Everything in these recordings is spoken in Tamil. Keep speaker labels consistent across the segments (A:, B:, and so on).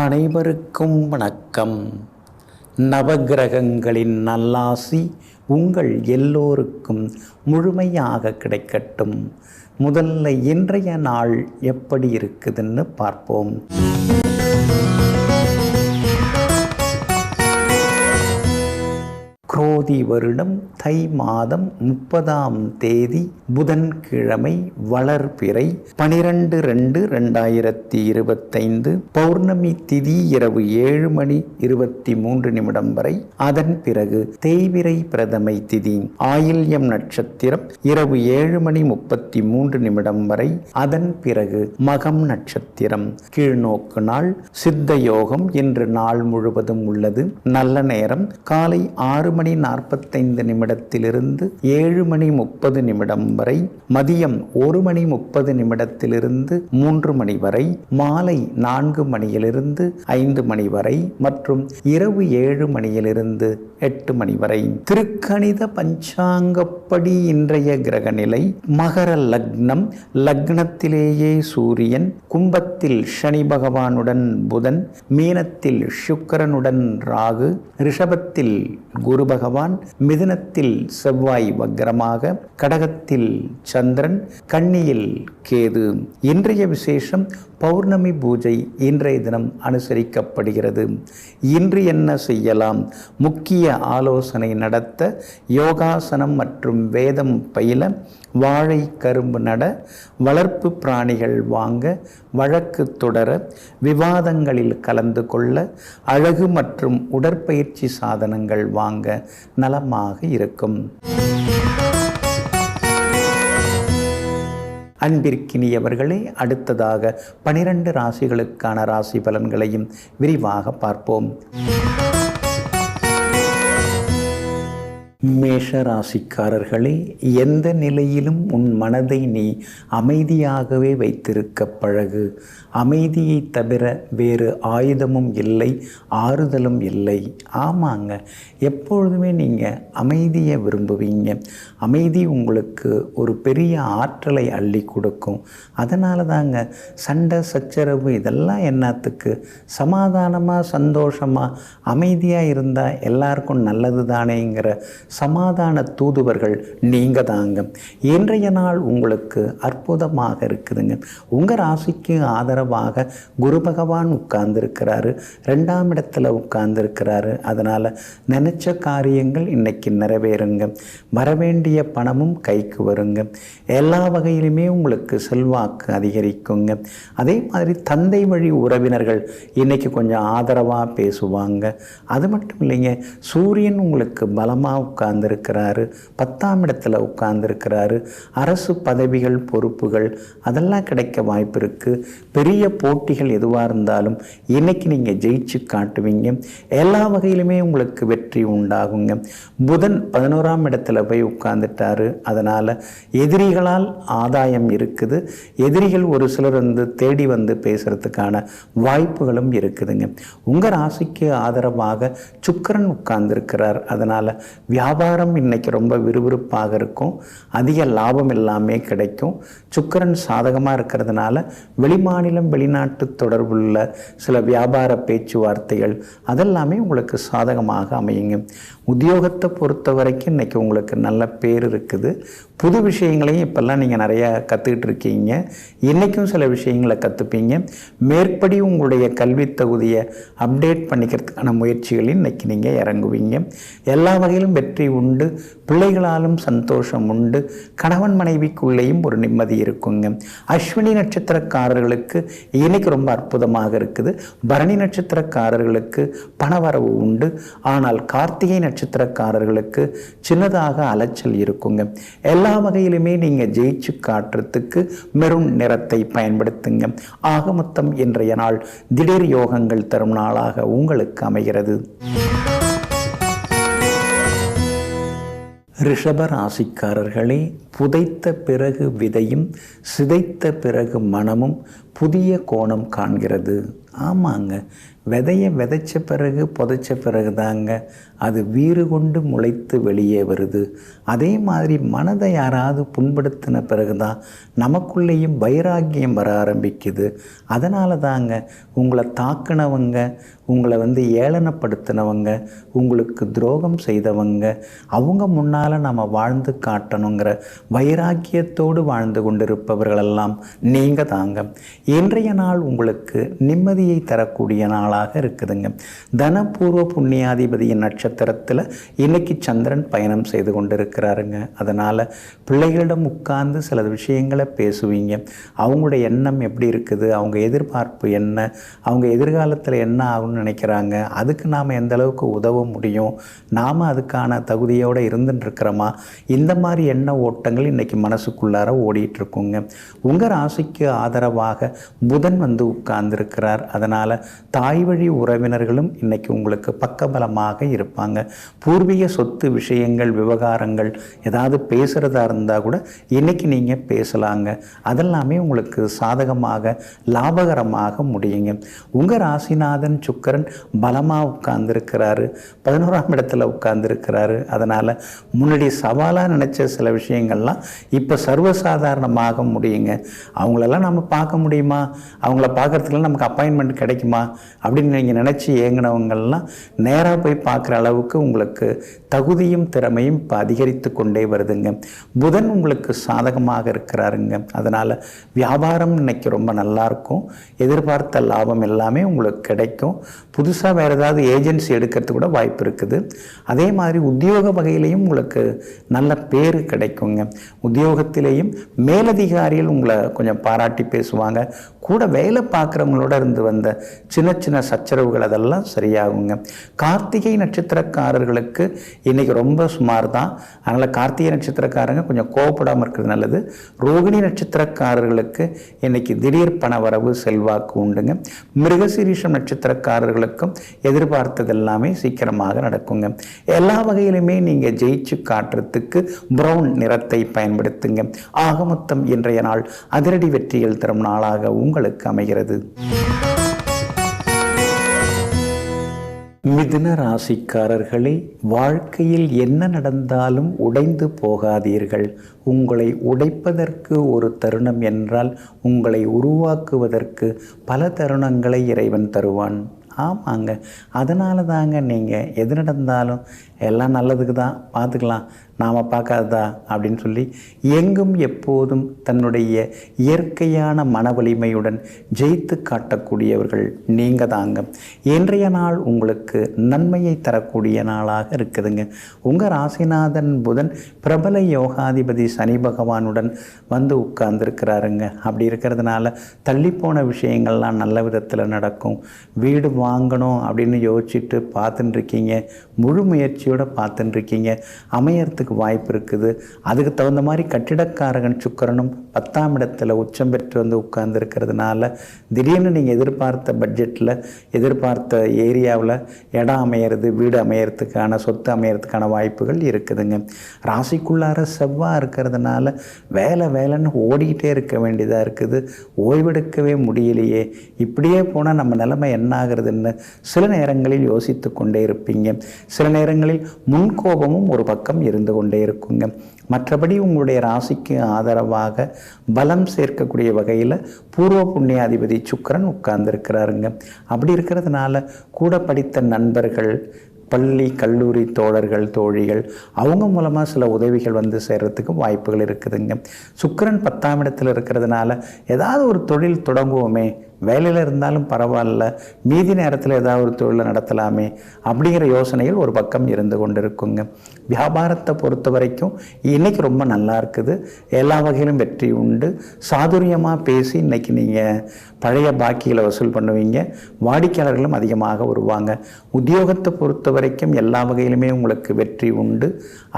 A: அனைவருக்கும் வணக்கம். நவகிரகங்களின் நல்லாசி உங்கள் எல்லோருக்கும் முழுமையாக கிடைக்கட்டும். முதல்ல இன்றைய நாள் எப்படி இருக்குதுன்னு பார்ப்போம். குரோதி வருடம் தை மாதம் 30ஆம் தேதி புதன்கிழமை வளர்பிறை 12/2/2025 பௌர்ணமி திதி இரவு 7:23 வரை. அதன் பிறகு தேய்பிறை பிரதமை திதி ஆயில்யம் நட்சத்திரம் இரவு 7:33 வரை. அதன் பிறகு மகம் நட்சத்திரம். கீழ்நோக்கு நாள். சித்த யோகம் இன்று நாள் முழுவதும் உள்ளது. நல்ல நேரம் காலை 6:45 7:30 வரை. மதியம் 1:30 3 வரை. மாலை 4 5 வரை மற்றும் இரவு 7 8 வரை. திருக்கணித பஞ்சாங்கப்படி இன்றைய கிரக நிலை: மகர லக்னம், லக்னத்திலேயே சூரியன், கும்பத்தில் சனி பகவானுடன் புதன், மீனத்தில் சுக்கிரனுடன் ராகு, ரிஷபத்தில் குரு பகவான், மிதுனத்தில் செவ்வாய் வக்ரமாக, கடகத்தில் சந்திரன், கன்னியில் கேது. இன்றைய விசேஷம் பௌர்ணமி பூஜை இன்றைய தினம் அனுசரிக்கப்படுகிறது. இன்று என்ன செய்யலாம்? முக்கிய ஆலோசனை நடத்த, யோகாசனம் மற்றும் வேதம் பயில, வாழை கரும்பு நட, வளர்ப்பு பிராணிகள் வாங்க, வழக்கு தொடர, விவாதங்களில் கலந்து கொள்ள, அழகு மற்றும் உடற்பயிற்சி சாதனங்கள் வாங்க நலமாக இருக்கும். அன்பிற்கினியவர்களே, அடுத்ததாக 12 ராசிகளுக்கான ராசி பலன்களையும் விரிவாக பார்ப்போம். மேஷ ராசிக்காரர்களே, எந்த நிலையிலும் உன் மனதை நீ அமைதியாகவே வைத்திருக்க பழகு. அமைதியை தவிர வேறு ஆயுதமும் இல்லை, ஆறுதலும் இல்லை. ஆமாங்க, எப்பொழுதுமே நீங்கள் அமைதியை விரும்புவீங்க. அமைதி உங்களுக்கு ஒரு பெரிய ஆற்றலை அள்ளி கொடுக்கும். அதனால தாங்க சண்டை சச்சரவு இதெல்லாம் என்னத்துக்கு? சமாதானமாக சந்தோஷமாக அமைதியாக இருந்தால் எல்லாருக்கும் நல்லது தானேங்கிற சமாதான தூதுவர்கள் நீங்க தாங்க. இன்றைய நாள் உங்களுக்கு அற்புதமாக இருக்குதுங்க. உங்கள் ராசிக்கு ஆதரவாக குரு பகவான் உட்கார்ந்துருக்கிறாரு, 2ஆம் இடத்துல உட்கார்ந்துருக்கிறாரு. அதனால் நினைச்ச காரியங்கள் இன்னைக்கு நிறைவேறுங்க. வரவேண்டிய பணமும் கைக்கு வருங்க. எல்லா வகையிலுமே உங்களுக்கு செல்வாக்கு அதிகரிக்குங்க. அதே மாதிரி தந்தை வழி உறவினர்கள் இன்னைக்கு கொஞ்சம் ஆதரவாக பேசுவாங்க. அது மட்டும் இல்லைங்க, சூரியன் உங்களுக்கு பலமாக உட்கார்ந்துருக்கிறாரு, 10ஆம் இடத்துல உட்கார்ந்துருக்கிறாரு. அரசு பதவிகள் பொறுப்புகள் அதெல்லாம் கிடைக்க வாய்ப்பு இருக்குது. பெரிய போட்டிகள் எதுவாக இருந்தாலும் இன்னைக்கு நீங்கள் ஜெயிச்சு காட்டுவீங்க. எல்லா வகையிலுமே உங்களுக்கு வெற்றி உண்டாகுங்க. புதன் 11ஆம் இடத்துல போய் உட்கார்ந்துட்டாரு. அதனால் எதிரிகளால் ஆதாயம் இருக்குது. எதிரிகள் ஒரு சிலர் தேடி வந்து பேசுறதுக்கான வாய்ப்புகளும் இருக்குதுங்க. உங்கள் ராசிக்கு ஆதரவாக சுக்கிரன் உட்கார்ந்துருக்கிறார். அதனால் வியாபாரம் இன்னைக்கு ரொம்ப விறுவிறுப்பாக இருக்கும். அதிக லாபம் எல்லாமே கிடைக்கும். சுக்கிரன் சாதகமாக இருக்கிறதுனால வெளிமாநிலம் வெளிநாட்டு தொடர்புள்ள சில வியாபார பேச்சுவார்த்தைகள் அதெல்லாமே உங்களுக்கு சாதகமாக அமையுங்க. உத்தியோகத்தை பொறுத்த வரைக்கும் இன்னைக்கு உங்களுக்கு நல்ல பேர் இருக்குது. புது விஷயங்களையும் இப்போல்லாம் நீங்கள் நிறையா கற்றுக்கிட்டு இருக்கீங்க. இன்றைக்கும் சில விஷயங்களை கற்றுப்பீங்க. மேற்படி உங்களுடைய கல்வி தகுதியை அப்டேட் பண்ணிக்கிறதுக்கான முயற்சிகளில் இன்றைக்கி நீங்கள் இறங்குவீங்க. எல்லா வகையிலும் வெற்றி உண்டு. பிள்ளைகளாலும் சந்தோஷம் உண்டு. கணவன் மனைவிக்குள்ளேயும் ஒரு நிம்மதி இருக்குங்க. அஸ்வினி நட்சத்திரக்காரர்களுக்கு இன்னைக்கு ரொம்ப அற்புதமாக இருக்குது. பரணி நட்சத்திரக்காரர்களுக்கு பணவரவு உண்டு. ஆனால் கார்த்திகை நட்சத்திரக்காரர்களுக்கு சின்னதாக அலைச்சல் இருக்குங்க. எல்லா வகையிலுமே நீங்கள் ஜெயிச்சு காட்டுறதுக்கு மெரூன் நிறத்தை பயன்படுத்துங்க. ஆக மொத்தம் இன்றைய நாள் திடீர் யோகங்கள் தரும் நாளாக உங்களுக்கு அமைகிறது. ரிஷப ராசிக்காரர்களே, புதைத்த பிறகு விதையும் சிதைத்த பிறகு மனமும் புதிய கோணம் காண்கிறது. ஆமாங்க, விதையை விதைச்ச பிறகு புதைச்ச பிறகு தாங்க அது வீறு கொண்டு முளைத்து வெளியே வருது. அதே மாதிரி மனதை யாராவது புண்படுத்தின பிறகு தான் நமக்குள்ளேயும் வைராக்கியம் வர ஆரம்பிக்குது. அதனால தாங்க உங்களை தாக்கினவங்க, உங்களை ஏளனப்படுத்தினவங்க, உங்களுக்கு துரோகம் செய்தவங்க, அவங்க முன்னால் நம்ம வாழ்ந்து காட்டணுங்கிற வைராக்கியத்தோடு வாழ்ந்து கொண்டிருப்பவர்களெல்லாம் நீங்கள் தாங்க. இன்றைய நாள் உங்களுக்கு நிம்மதியை தரக்கூடிய நாளாக இருக்குதுங்க. தனபூர்வ புண்ணியாதிபதியின் நட்சத்திரத்தில் இன்னைக்கு சந்திரன் பயணம் செய்து கொண்டிருக்கிறாருங்க. அதனால் பிள்ளைகளிடம் உட்கார்ந்து சில விஷயங்களை பேசுவீங்க. அவங்களுடைய எண்ணம் எப்படி இருக்குது, அவங்க எதிர்பார்ப்பு என்ன, அவங்க எதிர்காலத்தில் என்ன ஆகும்னு நினைக்கிறாங்க, அதுக்கு நாம் எந்த அளவுக்கு உதவ முடியும், நாம் அதுக்கான தகுதியோடு இருந்துட்டுருக்கிறோமா, இந்த மாதிரி எண்ண ஓட்டங்கள் இன்றைக்கி மனசுக்குள்ளார ஓடிட்டுருக்குங்க. உங்கள் ராசிக்கு ஆதரவாக புதன் உட்கார்ந்துருக்கிறார். அதனால் தாய் வழி உறவினர்களும் இன்றைக்கி உங்களுக்கு பக்கபலமாக இருப்பாங்க. பூர்வீக சொத்து விஷயங்கள், விவகாரங்கள் ஏதாவது பேசுகிறதா இருந்தால் கூட இன்றைக்கி நீங்கள் பேசலாங்க. அதெல்லாமே உங்களுக்கு சாதகமாக லாபகரமாக முடியுங்க. உங்கள் ராசிநாதன் சுக்கிரன் பலமாக உட்கார்ந்துருக்கிறாரு, 11ஆம் இடத்துல உட்கார்ந்துருக்கிறாரு. அதனால் முன்னாடி சவாலாக நினச்ச சில விஷயங்கள்லாம் இப்போ சர்வசாதாரணமாக முடியுங்க. அவங்களெல்லாம் நம்ம பார்க்க முடியுமா, அவங்கள பார்க்குறதுக்குலாம் நமக்கு அப்பாயின்மெண்ட் கிடைக்குமா அப்படின்னு நீங்கள் நினச்சி ஏங்கினவங்கள்லாம் நேராக போய் பார்க்குற அளவுக்கு உங்களுக்கு தகுதியும் திறமையும் இப்போ அதிகரித்து கொண்டே வருதுங்க. புதன் உங்களுக்கு சாதகமாக இருக்கிறாருங்க. அதனால் வியாபாரம் இன்னைக்கு ரொம்ப நல்லாயிருக்கும். எதிர்பார்த்த லாபம் எல்லாமே உங்களுக்கு கிடைக்கும். புதுசாக வேறு ஏதாவது ஏஜென்சி எடுக்கிறதுக்கு கூட வாய்ப்பு இருக்குது. அதே மாதிரி உத்தியோக வகையிலையும் உங்களுக்கு நல்ல பேர் கிடைக்குங்க. உத்தியோகத்திலேயும் மேலதிகாரிகள் உங்களை கொஞ்சம் பாராட்டி பேசுவாங்க. கூட வேலை பார்க்குறவங்களோட இருந்து வந்த சின்ன சின்ன சச்சரவுகள் அதெல்லாம் சரியாகுங்க. கார்த்திகை நட்சத்திரக்காரர்களுக்கு இன்றைக்கி ரொம்ப சுமார் தான். அதனால் கார்த்திகை நட்சத்திரக்காரங்க கொஞ்சம் கோவப்படாமல் இருக்கிறது நல்லது. ரோகிணி நட்சத்திரக்காரர்களுக்கு இன்றைக்கி திடீர் பண வரவு செல்வாக்கு உண்டுங்க. மிருகசீரிஷம் நட்சத்திரக்காரர்களுக்கும் எதிர்பார்த்தது எல்லாமே சீக்கிரமாக நடக்குங்க. எல்லா வகையிலுமே நீங்கள் ஜெயிச்சு காட்டுறதுக்கு பிரவுன் நிறத்தை பயன்படுத்துங்க. ஆக மொத்தம் இன்றைய நாள் அதிரடி வெற்றிகள் தரும் நாளாக உங்களுக்கு அமைகிறது. மிதுன ராசிக்காரர்களே, வாழ்க்கையில் என்ன நடந்தாலும் உடைந்து போகாதீர்கள். உங்களை உடைப்பதற்கு ஒரு தருணம் என்றால் உங்களை உருவாக்குவதற்கு பல தருணங்களை இறைவன் தருவான். ஆமாங்க, அதனால தாங்க நீங்கள் எது நடந்தாலும் எல்லாம் நல்லதுக்கு தான், பார்த்துக்கலாம், நாம் பார்க்காததா அப்படின்னு சொல்லி எங்கும் எப்போதும் தன்னுடைய இயற்கையான மன வலிமையுடன் ஜெயித்து காட்டக்கூடியவர்கள் நீங்கள் தாங்க. இன்றைய நாள் உங்களுக்கு நன்மையை தரக்கூடிய நாளாக இருக்குதுங்க. உங்கள் ராசிநாதன் புதன் பிரபல யோகாதிபதி சனி பகவானுடன் உட்கார்ந்துருக்கிறாருங்க. அப்படி இருக்கிறதுனால தள்ளிப்போன விஷயங்கள்லாம் நல்ல விதத்தில் நடக்கும். வீடு வாங்கணும் அப்படின்னு யோசிச்சுட்டு பார்த்துட்டுருக்கீங்க, முழு முயற்சியோடு பார்த்துட்டுருக்கீங்க, அமையறதுக்கு வாய்ப்பு இருக்குது. அதுக்கு தகுந்த மாதிரி கட்டிடக்காரகன் சுக்கிரனும் 10ஆம் இடத்துல உச்சம் பெற்று உட்கார்ந்துருக்கிறதுனால திடீர்னு நீங்கள் எதிர்பார்த்த பட்ஜெட்டில் எதிர்பார்த்த ஏரியாவில் இடம் அமையிறது, வீடு அமையறதுக்கான, சொத்து அமையறதுக்கான வாய்ப்புகள் இருக்குதுங்க. ராசிக்குள்ளார செவ்வாய் இருக்கிறதுனால வேலைன்னு ஓடிக்கிட்டே இருக்க வேண்டியதாக இருக்குது. ஓய்வெடுக்கவே முடியலையே, இப்படியே போனால் நம்ம நிலைமை என்ன ஆகுறதுன்னு சில நேரங்களில் யோசித்து கொண்டே இருப்பீங்க. சில நேரங்களில் முன்கோபமும் ஒரு பக்கம் இருந்து கொண்டே இருக்குங்க. மற்றபடி உங்களுடைய ராசிக்கு ஆதரவாக பலம் சேர்க்கக்கூடிய வகையில் பூர்வ புண்ணியாதிபதி சுக்கிரன் உட்கார்ந்துருக்கிறாருங்க. அப்படி இருக்கிறதுனால கூட படித்த நண்பர்கள், பள்ளி கல்லூரி தோழர்கள், தோழிகள், அவங்க மூலமாக சில உதவிகள் சேர்கிறதுக்கு வாய்ப்புகள் இருக்குதுங்க. சுக்கிரன் 10ஆம் இடத்துல இருக்கிறதுனால ஏதாவது ஒரு தொழில் தொடங்குவோமே, வேலையில் இருந்தாலும் பரவாயில்ல, மீதி நேரத்தில் ஏதாவது ஒரு தொழிலை நடத்தலாமே அப்படிங்கிற யோசனைகள் ஒரு பக்கம் இருந்து கொண்டு இருக்குங்க. வியாபாரத்தை பொறுத்த வரைக்கும் இன்றைக்கி ரொம்ப நல்லா இருக்குது. எல்லா வகையிலும் வெற்றி உண்டு. சாதுரியமாக பேசி இன்றைக்கி நீங்கள் பழைய பாக்கிகளை வசூல் பண்ணுவீங்க. வாடிக்கையாளர்களும் அதிகமாக வருவாங்க. உத்தியோகத்தை பொறுத்த வரைக்கும் எல்லா வகையிலுமே உங்களுக்கு வெற்றி உண்டு.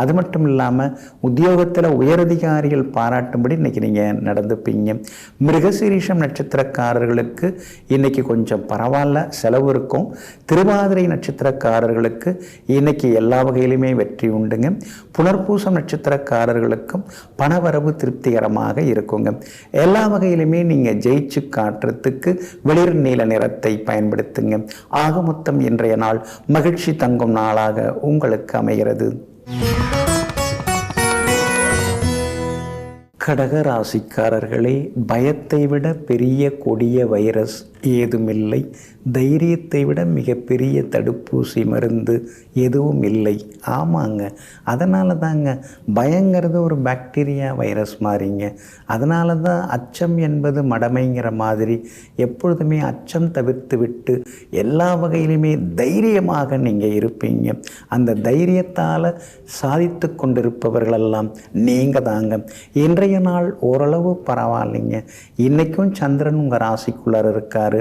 A: அது மட்டும் இல்லாமல் உத்தியோகத்தில் உயரதிகாரிகள் பாராட்டும்படி இன்றைக்கி நீங்கள் நடந்துப்பீங்க. மிருகசீரிஷம் நட்சத்திரக்காரர்களுக்கு நட்சத்திரக்காரர்களுக்கு இன்றைக்கி கொஞ்சம் பரவாயில்ல, செலவு இருக்கும். திருவாதிரை நட்சத்திரக்காரர்களுக்கு இன்றைக்கி எல்லா வகையிலுமே வெற்றி உண்டுங்க. புனர்பூசம் நட்சத்திரக்காரர்களுக்கும் பணவரவு திருப்திகரமாக இருக்குங்க. எல்லா வகையிலுமே நீங்கள் ஜெயிச்சு காட்டுறதுக்கு வெளிர் நீல நிறத்தை பயன்படுத்துங்க. ஆக மொத்தம் இன்றைய நாள் மகிழ்ச்சி தங்கும் நாளாக உங்களுக்கு அமைகிறது. கடக ராசிக்காரர்களே, பயத்தை விட பெரிய கொடிய வைரஸ் ஏதுமில்லை. தைரியத்தை விட மிகப்பெரிய தடுப்பூசி மருந்து எதுவும் இல்லை. ஆமாங்க, அதனால தாங்க பயங்கிறது ஒரு பாக்டீரியா வைரஸ் மாதிரிங்க. அதனால தான் அச்சம் என்பது மடமைங்கிற மாதிரி எப்பொழுதுமே அச்சம் தவிர்த்து விட்டு எல்லா வகையிலுமே தைரியமாக நீங்கள் இருப்பீங்க. அந்த தைரியத்தால் சாதித்து கொண்டிருப்பவர்களெல்லாம் நீங்கள் தாங்க. இன்றைய நாள் ஓரளவு பரவாயில்லைங்க. இன்றைக்கும் சந்திரன் உங்கள் ராசிக்குள்ளார இருக்கார்.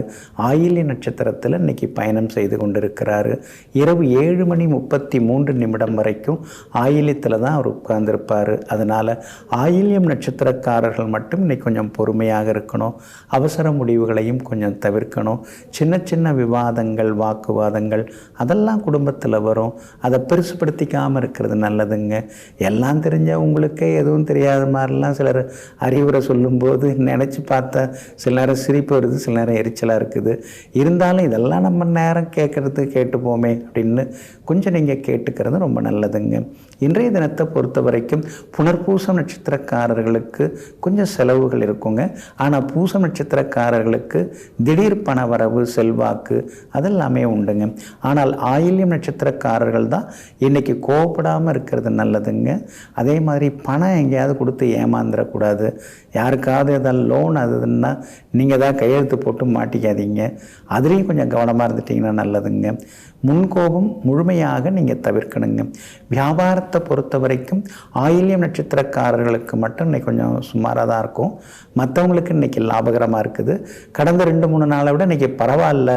A: ஆயில்ய நட்சத்திரத்தில் இன்னைக்கு பயணம் செய்து கொண்டிருக்கிறாரு. இரவு 7:33 வரைக்கும் ஆயில்யத்தில் தான் அவர் உட்கார்ந்துருப்பார். அதனால் ஆயில்யம் நட்சத்திரக்காரர்கள் மட்டும் இன்னைக்கு கொஞ்சம் பொறுமையாக இருக்கணும். அவசர முடிவுகளையும் கொஞ்சம் தவிர்க்கணும். சின்ன சின்ன விவாதங்கள், வாக்குவாதங்கள் அதெல்லாம் குடும்பத்தில் வரும். அதை பெருசுப்படுத்திக்காமல் இருக்கிறது நல்லதுங்க. எல்லாம் தெரிஞ்ச உங்களுக்கே எதுவும் தெரியாத மாதிரிலாம் சிலர் அறிவுரை சொல்லும்போது நினச்சி பார்த்தா சில நேரம் சிரிப்பு வருது, சில நேரம் எரிச்சலாக இருக்குது. இருந்தாலும் இதெல்லாம் நம்ம நேரம் கேட்டு போமே அப்படின்னு கொஞ்சம் நீங்கள் கேட்டுக்கிறது ரொம்ப நல்லதுங்க. இன்றைய தினத்தை பொறுத்த வரைக்கும் புனர்பூசம் நட்சத்திரக்காரர்களுக்கு கொஞ்சம் செலவுகள் இருக்குங்க. ஆனால் பூசம் நட்சத்திரக்காரர்களுக்கு திடீர் பண வரவு, செல்வாக்கு அதெல்லாமே உண்டுங்க. ஆனால் ஆயில்யம் நட்சத்திரக்காரர்கள் தான் இன்றைக்கி கோவப்படாமல் இருக்கிறது நல்லதுங்க. அதே மாதிரி பணம் எங்கேயாவது கொடுத்து ஏமாந்துடக்கூடாது. யாருக்காவது ஏதாவது லோன் அதுன்னா நீங்கள் தான் கையெழுத்து போட்டு மாட்டிக்காதீங்க. அதுலேயும் கொஞ்சம் கவனமாக இருந்துட்டிங்கன்னா நல்லதுங்க. முன்கோபம் முழுமையாக நீங்கள் தவிர்க்கணுங்க. வியாபாரத்தை பொறுத்த வரைக்கும் ஆயில்யம் நட்சத்திரக்காரர்களுக்கு மட்டும் இன்னைக்கு கொஞ்சம் சுமாராக தான் இருக்கும். மற்றவங்களுக்கு இன்றைக்கி லாபகரமாக இருக்குது. கடந்த 2-3 நாளை விட இன்றைக்கி பரவாயில்ல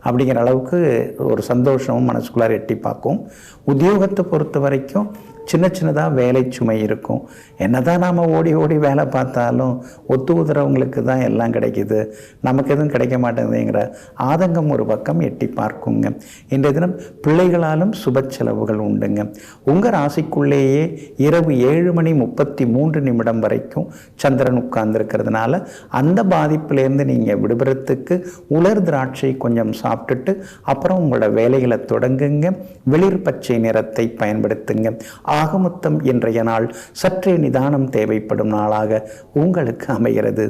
A: அப்படிங்கிற அளவுக்கு ஒரு சந்தோஷமும் மனசுக்குள்ளார எட்டி பார்க்கும். உத்தியோகத்தை பொறுத்த வரைக்கும் சின்ன சின்னதாக வேலை சுமை இருக்கும். என்னதான் நாம் ஓடி ஓடி வேலை பார்த்தாலும் ஒத்து உதுறவங்களுக்கு தான் எல்லாம் கிடைக்கிது, நமக்கு எதுவும் கிடைக்க மாட்டேங்குதுங்கிற ஆதங்கம் ஒரு பக்கம் எட்டி பார்க்குங்க. இன்றைய தினம் பிள்ளைகளாலும் சுப செலவுகள் உண்டுங்க. உங்கள் ராசிக்குள்ளேயே இரவு 7:33 வரைக்கும் சந்திரன் உட்கார்ந்துருக்கிறதுனால அந்த பாதிப்பிலேருந்து நீங்கள் விடுபடுறதுக்கு உலர் திராட்சை கொஞ்சம் சாப்பிட்டுட்டு அப்புறம் உங்களோட வேலைகளை தொடங்குங்க. வெளிர் பச்சை நிறத்தை பயன்படுத்துங்க. ஆகமொத்தம் இன்றைய நாள் சற்றே நிதானம் தேவைப்படும் நாளாக உங்களுக்கு அமைகிறது.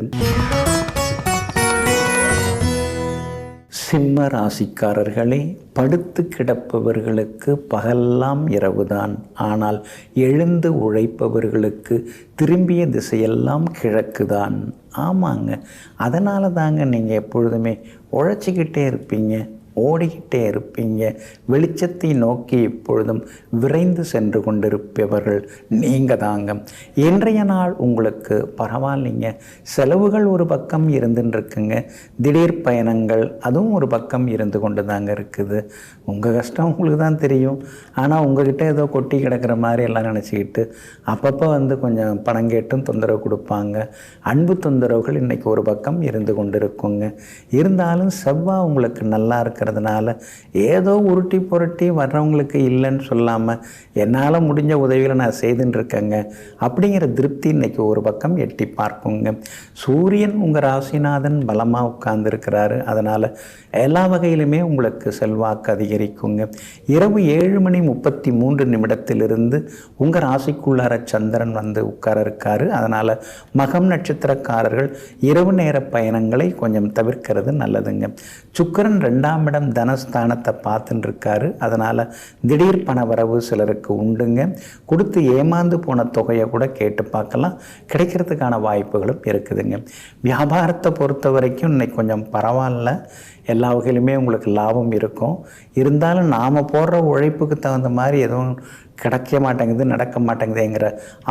A: சிம்ம ராசிக்காரர்களே, படுத்து கிடப்பவர்களுக்கு பகல்லாம் இரவுதான். ஆனால் எழுந்து உழைப்பவர்களுக்கு திரும்பிய திசையெல்லாம் கிழக்குதான். ஆமாங்க, அதனால தாங்க நீங்கள் எப்பொழுதுமே உழைச்சிக்கிட்டே இருப்பீங்க, ஓடிக்கிட்டே இருப்பீங்க. வெளிச்சத்தை நோக்கி இப்பொழுதும் விரைந்து சென்று கொண்டிருப்பவர்கள் நீங்கள் தாங்க. இன்றைய நாள் உங்களுக்கு பரவாயில்லைங்க. செலவுகள் ஒரு பக்கம் இருந்துருக்குங்க. திடீர் பயணங்கள் அதுவும் ஒரு பக்கம் இருந்து கொண்டு தாங்க இருக்குது. உங்கள் கஷ்டம் உங்களுக்கு தான் தெரியும். ஆனால் உங்கள்கிட்ட ஏதோ கொட்டி கிடக்கிற மாதிரி எல்லாம் நினச்சிக்கிட்டு அப்பப்போ கொஞ்சம் பணம் கேட்டும் தொந்தரவு கொடுப்பாங்க. அன்பு தொந்தரவுகள் இன்றைக்கி ஒரு பக்கம் இருந்து கொண்டு இருக்குங்க. இருந்தாலும் செவ்வாய் உங்களுக்கு நல்லா இருக்கிறதுனால ஏதோ உருட்டி புரட்டி வர்றவங்களுக்கு இல்லைன்னு சொல்லாமல் என்னால் முடிஞ்ச உதவிகளை நான் செய்துன்னு இருக்கேங்க அப்படிங்கிற திருப்தி இன்றைக்கி ஒரு பக்கம் எட்டி பார்க்குங்க. சூரியன் உங்கள் ராசிநாதன் பலமாக உட்கார்ந்துருக்கிறாரு. அதனால் எல்லா வகையிலுமே உங்களுக்கு செல்வாக்கு அதிகரிக்குங்க. இரவு 7:33 உங்கள் ராசிக்குள்ளார சந்திரன் உட்கார இருக்காரு. அதனால் மகம் நட்சத்திரக்காரர்கள் இரவு நேர பயணங்களை கொஞ்சம் தவிர்க்கிறது நல்லதுங்க. சுக்கிரன் 2ஆம் இடம் தனஸ்தானத்தை பார்த்துட்டு இருக்காரு. அதனால் திடீர் பண வரவு சிலருக்கு உண்டுங்க. கொடுத்து ஏமாந்து போன தொகையை கூட கேட்டு பார்க்கலாம், கிடைக்கிறதுக்கான வாய்ப்புகளும் இருக்குதுங்க. வியாபாரத்தை பொறுத்த வரைக்கும் இன்னைக்கு கொஞ்சம் பரவாயில்ல. எல்லா வகையிலுமே உங்களுக்கு லாபம் இருக்கும். இருந்தாலும் நாம் போடுற உழைப்புக்கு தகுந்த மாதிரி எதுவும் கிடைக்க மாட்டேங்குது, நடக்க மாட்டேங்குதுங்கிற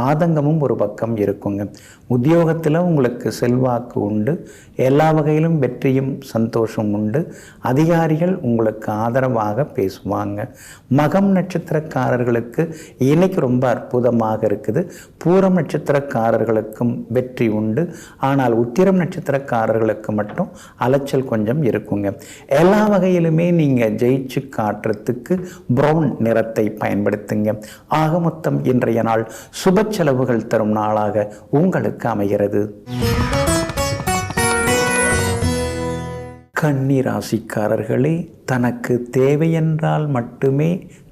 A: ஆதங்கமும் ஒரு பக்கம் இருக்குங்க. உத்தியோகத்தில் உங்களுக்கு செல்வாக்கு உண்டு, எல்லா வகையிலும் வெற்றியும் சந்தோஷம் உண்டு. அதிகாரிகள் உங்களுக்கு ஆதரவாக பேசுவாங்க. மகம் நட்சத்திரக்காரர்களுக்கு இன்னைக்கு ரொம்ப அற்புதமாக இருக்குது. பூரம் நட்சத்திரக்காரர்களுக்கும் வெற்றி உண்டு. ஆனால் உத்திரம் நட்சத்திரக்காரர்களுக்கு மட்டும் அலைச்சல் கொஞ்சம் இருக்குங்க. எல்லா வகையிலுமே நீங்கள் ஜெயிச்சு காட்டுறதுக்கு ப்ரௌன் நிறத்தை பயன்படுத்துங்க. ஆக மொத்தம் இன்றைய நாள் சுப செலவுகள் தரும் நாளாக உங்களுக்கு அமைகிறது. கன்னி ராசிக்காரர்களே, தனக்கு தேவையென்றால் மட்டுமே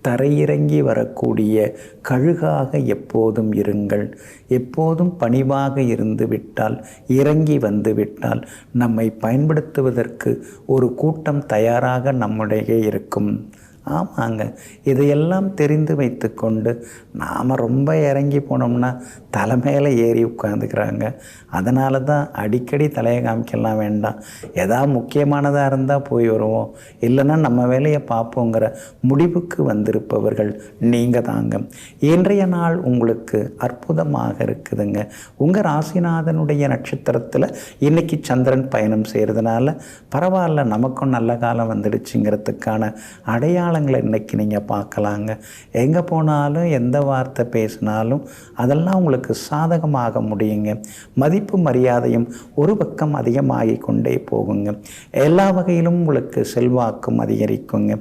A: தரையிறங்கி வரக்கூடிய கழுகாக எப்போதும் இருங்கள். எப்போதும் பணிவாக இருந்து விட்டால், இறங்கி வந்து விட்டால் நம்மை பயன்படுத்துவதற்கு ஒரு கூட்டம் தயாராக நம்முடைய இருக்கும். ஆமாங்க, இதையெல்லாம் தெரிந்து வைத்து கொண்டு நாம் ரொம்ப இறங்கி போனோம்னா தலைமையில் ஏறி உட்காந்துக்கிறாங்க. அதனால தான் அடிக்கடி தலையை காமிக்கலாம் வேண்டாம், எதாவது முக்கியமானதாக இருந்தால் போய் வருவோம், இல்லைன்னா நம்ம வேலையை பார்ப்போங்கிற முடிவுக்கு வந்திருப்பவர்கள் நீங்கள் தாங்க. இன்றைய நாள் உங்களுக்கு அற்புதமாக இருக்குதுங்க. உங்கள் ராசிநாதனுடைய நட்சத்திரத்தில் இன்றைக்கி சந்திரன் பயணம் செய்கிறதுனால பரவாயில்ல, நமக்கும் நல்ல காலம் வந்துடுச்சுங்கிறதுக்கான அடையாளங்களை இன்றைக்கி நீங்கள் பார்க்கலாங்க. எங்கே போனாலும் எந்த வார்த்தை பேசினாலும் அதெல்லாம் உங்களுக்கு சாதகமாக முடியுங்க. மதிப்பு மரியாதையும் ஒரு பக்கம் அதிகமாகி கொண்டே போகுங்க. எல்லா வகையிலும் உங்களுக்கு செல்வாக்கும் அதிகரிக்குங்க.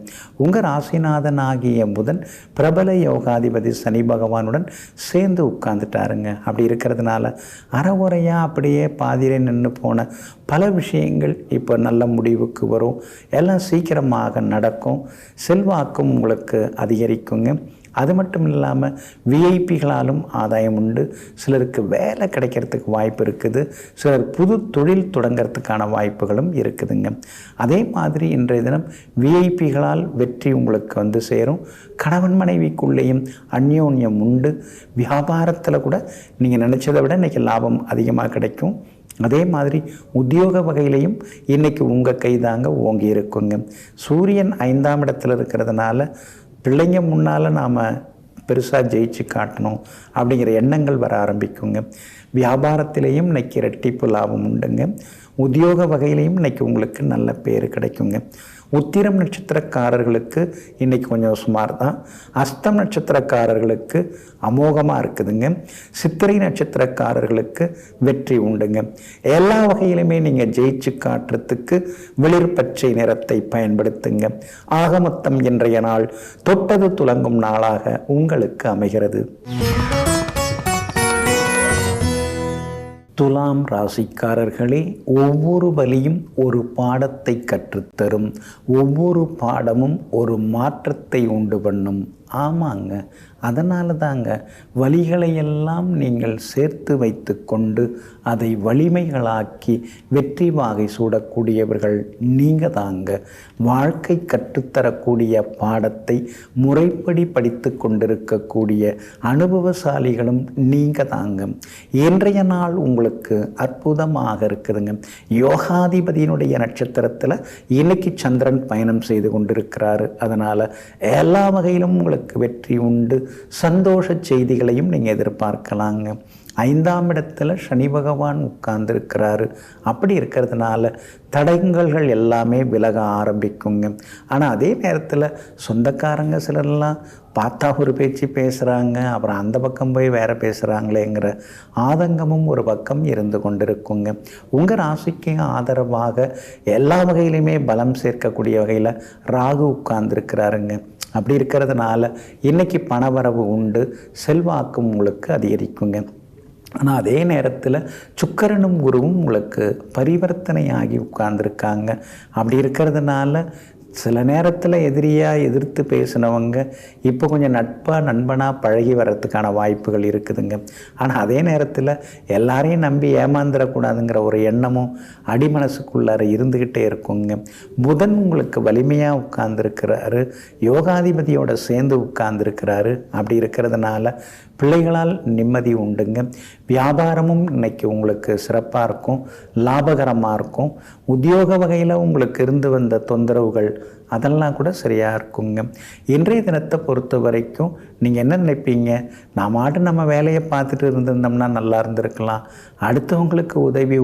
A: உங்கள் ராசிநாதன் ஆகிய புதன் பிரபல யோகாதிபதி சனி பகவானுடன் சேர்ந்து உட்கார்ந்துட்டாருங்க. அப்படி இருக்கிறதுனால அறவுரையாக அப்படியே பாதியிலே நின்று போன பல விஷயங்கள் இப்போ நல்ல முடிவுக்கு வரும். எல்லாம் சீக்கிரமாக நடக்கும். செல்வாக்கும் உங்களுக்கு அதிகரிக்குங்க. அது மட்டும் இல்லாமல் விஐபிகளாலும் ஆதாயம் உண்டு. சிலருக்கு வேலை கிடைக்கிறதுக்கு வாய்ப்பு இருக்குது. சிலர் புது தொழில் தொடங்கிறதுக்கான வாய்ப்புகளும் இருக்குதுங்க. அதே மாதிரி இன்றைய தினம் விஐபிகளால் வெற்றி உங்களுக்கு வந்து சேரும். கணவன் மனைவிக்குள்ளேயும் அந்யோன்யம் உண்டு. வியாபாரத்தில் கூட நீங்கள் நினச்சதை விட இன்றைக்கி லாபம் அதிகமாக கிடைக்கும். அதே மாதிரி உத்தியோக வகையிலையும் இன்றைக்கி உங்கள் கைதாங்க ஓங்கி இருக்குங்க. சூரியன் 5ஆம் இடத்துல இருக்கிறதுனால பிள்ளைங்க முன்னால் நாம் பெருசாக ஜெயிச்சு காட்டணும் அப்படிங்கிற எண்ணங்கள் வர ஆரம்பிக்குங்க. வியாபாரத்திலேயும் இன்றைக்கி இரட்டிப்பு லாபம் உண்டுங்க. உத்தியோக வகையிலையும் இன்றைக்கி உங்களுக்கு நல்ல பேர் கிடைக்குங்க. உத்திரம் நட்சத்திரக்காரர்களுக்கு இன்றைக்கி கொஞ்சம் சுமார் தான். அஸ்தம் நட்சத்திரக்காரர்களுக்கு அமோகமாக இருக்குதுங்க. சித்திரை நட்சத்திரக்காரர்களுக்கு வெற்றி உண்டுங்க. எல்லா வகையிலுமே நீங்கள் ஜெயிச்சு காட்டுறதுக்கு வெளிர் பச்சை நிறத்தை பயன்படுத்துங்க. ஆக மொத்தம் இன்றைய நாள் தொட்டது துலங்கும் நாளாக உங்களுக்கு அமைகிறது. துலாம் ராசிக்காரர்களே, ஒவ்வொரு வலியும் ஒரு பாடத்தை கற்றுத்தரும். ஒவ்வொரு பாடமும் ஒரு மாற்றத்தை உண்டு பண்ணும். ஆமாங்க, அதனால தாங்க வலிகளையெல்லாம் நீங்கள் சேர்த்து வைத்து கொண்டு அதை வலிமைகளாக்கி வெற்றி வாகை சூடக்கூடியவர்கள் நீங்கள் தாங்க. வாழ்க்கை கற்றுத்தரக்கூடிய பாடத்தை முறைப்படி படித்து கொண்டிருக்கக்கூடிய அனுபவசாலிகளும் நீங்கள் தாங்க. இன்றைய நாள் உங்களுக்கு அற்புதமாக இருக்குதுங்க. யோகாதிபதியினுடைய நட்சத்திரத்தில் இன்னைக்கு சந்திரன் பயணம் செய்து கொண்டிருக்கிறாரு. அதனால் எல்லா வகையிலும் உங்களுக்கு வெற்றி உண்டு. சந்தோஷ செய்திகளையும் நீங்கள் எதிர்பார்க்கலாங்க. 5ஆம் இடத்துல சனி பகவான் உட்கார்ந்துருக்கிறாரு. அப்படி இருக்கிறதுனால தடங்கல்கள் எல்லாமே விலக ஆரம்பிக்குங்க. ஆனால் அதே நேரத்தில் சொந்தக்காரங்க சிலர்லாம் பார்த்தா ஒரு பேச்சு பேசுகிறாங்க, அப்புறம் அந்த பக்கம் போய் வேறு பேசுகிறாங்களேங்கிற ஆதங்கமும் ஒரு பக்கம் இருந்து கொண்டிருக்குங்க. உங்கள் ராசிக்கு ஆதரவாக எல்லா வகையிலுமே பலம் சேர்க்கக்கூடிய வகையில் ராகு உட்கார்ந்துருக்கிறாருங்க. அப்படி இருக்கிறதுனால இன்றைக்கி பணவரவு உண்டு. செல்வாக்கும் உங்களுக்கு அதிகரிக்குங்க. ஆனால் அதே நேரத்தில் சுக்கிரனும் குருவும் உங்களுக்கு பரிவர்த்தனையாகி உட்கார்ந்துருக்காங்க. அப்படி இருக்கிறதுனால சில நேரத்தில் எதிரியாக எதிர்த்து பேசினவங்க இப்போ கொஞ்சம் நண்பனாக பழகி வர்றதுக்கான வாய்ப்புகள் இருக்குதுங்க. ஆனால் அதே நேரத்தில் எல்லாரையும் நம்பி ஏமாந்துடக்கூடாதுங்கிற ஒரு எண்ணமும் அடிமனசுக்குள்ளார இருந்துக்கிட்டே இருக்குங்க. புதன் உங்களுக்கு வலிமையாக உட்கார்ந்துருக்கிறாரு. யோகாதிபதியோட சேர்ந்து உட்கார்ந்துருக்கிறாரு. அப்படி இருக்கிறதுனால பிள்ளைகளால் நிம்மதி உண்டுங்க. வியாபாரமும் இன்னைக்கு உங்களுக்கு சிறப்பாக இருக்கும், லாபகரமாக இருக்கும். உத்தியோக வகையில் உங்களுக்கு இருந்து வந்த தொந்தரவுகள் அதெல்லாம் கூட சரியாக இருக்குங்க. இன்றைய தினத்தை பொறுத்த வரைக்கும் நீங்கள் என்ன நினைப்பீங்க, நம்ம வேலையை பார்த்துட்டு இருந்திருந்தோம்னா நல்லா இருந்திருக்கலாம், அடுத்தவங்களுக்கு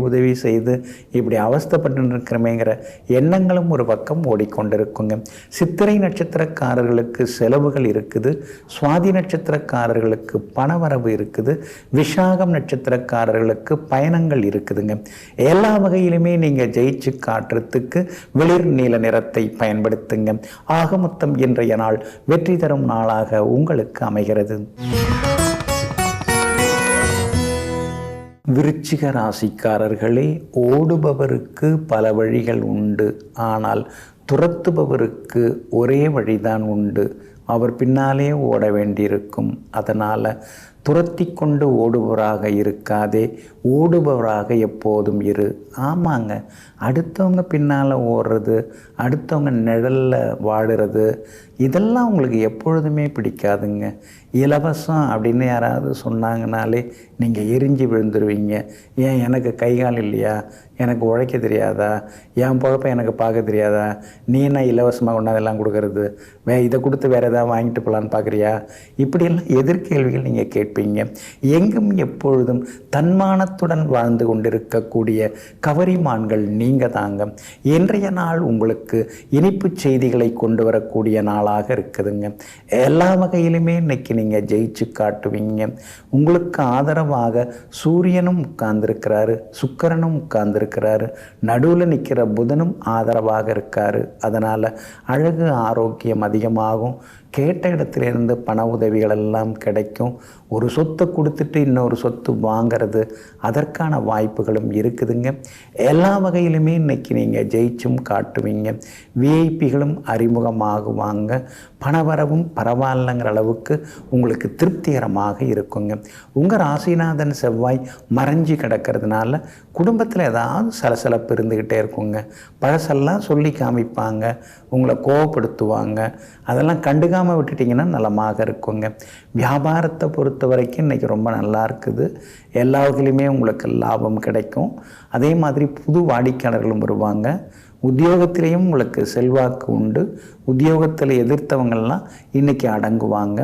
A: உதவி செய்து இப்படி அவஸ்தைப்பட்டு இருக்கிறமேங்கிற எண்ணங்களும் ஒரு பக்கம் ஓடிக்கொண்டிருக்குங்க. சித்திரை நட்சத்திரக்காரர்களுக்கு செலவுகள் இருக்குது, சுவாதி நட்சத்திரக்காரர்களுக்கு பணவரவு இருக்குது, விஷாகம் நட்சத்திரக்காரர்களுக்கு பயணங்கள் இருக்குதுங்க. எல்லா வகையிலுமே நீங்கள் ஜெயிச்சு காட்டுறதுக்கு வெளிர் நீல நிறத்தை பயன்படுத்துங்க. ஆக மொத்தம் இன்றைய நாள் வெற்றி தரும் நாளாக உங்களுக்கு அமைகிறது. விருச்சிக ராசிக்காரர்களே, ஓடுபவருக்கு பல வழிகள் உண்டு, ஆனால் துரத்துபவருக்கு ஒரே வழிதான் உண்டு. அவர் பின்னாலே ஓட வேண்டியிருக்கும். அதனால் துரத்தி கொண்டு ஓடுபவராக இருக்காதே, ஓடுபவராக எப்போதும் இரு. ஆமாங்க, அடுத்தவங்க பின்னால் ஓடுறது, அடுத்தவங்க நிழலில் வாடுறது, இதெல்லாம் உங்களுக்கு எப்பொழுதுமே பிடிக்காதுங்க. இலவசம் அப்படின்னு யாராவது சொன்னாங்கனாலே நீங்கள் எரிஞ்சு விழுந்துருவீங்க. ஏன், எனக்கு கை கால் இல்லையா, எனக்கு உழைக்க தெரியாதா, என் பொழப்பை எனக்கு பார்க்க தெரியாதா, நீ என்ன இலவசமாக கொண்டாதெல்லாம் கொடுக்கறது, இதை கொடுத்து வேறு ஏதாவது வாங்கிட்டு போகலான்னு பார்க்குறியா, இப்படியெல்லாம் எதிர்கேள்விகள் நீங்கள் கேட்பீங்க. எங்கும் எப்பொழுதும் தன்மானத்துடன் வாழ்ந்து கொண்டிருக்கக்கூடிய கவரிமான்கள் நீங்கள் தாங்க. இன்றைய நாள் உங்களுக்கு இனிப்பு செய்திகளை கொண்டு வரக்கூடிய நாளாக இருக்குதுங்க. எல்லா வகையிலுமே இன்னைக்கு நீங்கள் ஜெயிச்சு காட்டுவீங்க. உங்களுக்கு ஆதரவாக சூரியனும் உட்கார்ந்துருக்கிறாரு, சுக்கிரனும் உட்கார்ந்துருக்கிறாரு, நடுவில் நிற்கிற புதனும் ஆதரவாக இருக்காரு. அதனால் அழகு ஆரோக்கியம் அதிகமாகும். கேட்ட இடத்துலேருந்து பண உதவிகள் எல்லாம் கிடைக்கும். ஒரு சொத்தை கொடுத்துட்டு இன்னொரு சொத்து வாங்கிறது, அதற்கான வாய்ப்புகளும் இருக்குதுங்க. எல்லா வகையிலுமே இன்னைக்கு நீங்கள் ஜெயிச்சும் காட்டுவீங்க. விஐபிகளும் அறிமுகமாகுவாங்க. பணவரவும் பரவாயில்லைங்கிற அளவுக்கு உங்களுக்கு திருப்திகரமாக இருக்குங்க. உங்கள் ராசிநாதன் செவ்வாய் மறைஞ்சி கிடக்கிறதுனால குடும்பத்தில் ஏதாவது சலசலப்பு இருந்துக்கிட்டே இருக்குங்க. பழசெல்லாம் சொல்லி காமிப்பாங்க, உங்களை கோவப்படுத்துவாங்க. அதெல்லாம் கண்டுக்காமல் விட்டுட்டிங்கன்னா நலமாக இருக்குங்க. வியாபாரத்தை பொறுத்த வரைக்கும் இன்றைக்கி ரொம்ப நல்லா இருக்குது. எல்லா வகையிலுமே உங்களுக்கு லாபம் கிடைக்கும். அதே மாதிரி புது வாடிக்கையாளர்களும் வருவாங்க. உத்தியோகத்திலையும் உங்களுக்கு செல்வாக்கு உண்டு. உத்தியோகத்தில் எதிர்த்தவங்கள்லாம் இன்றைக்கி அடங்குவாங்க.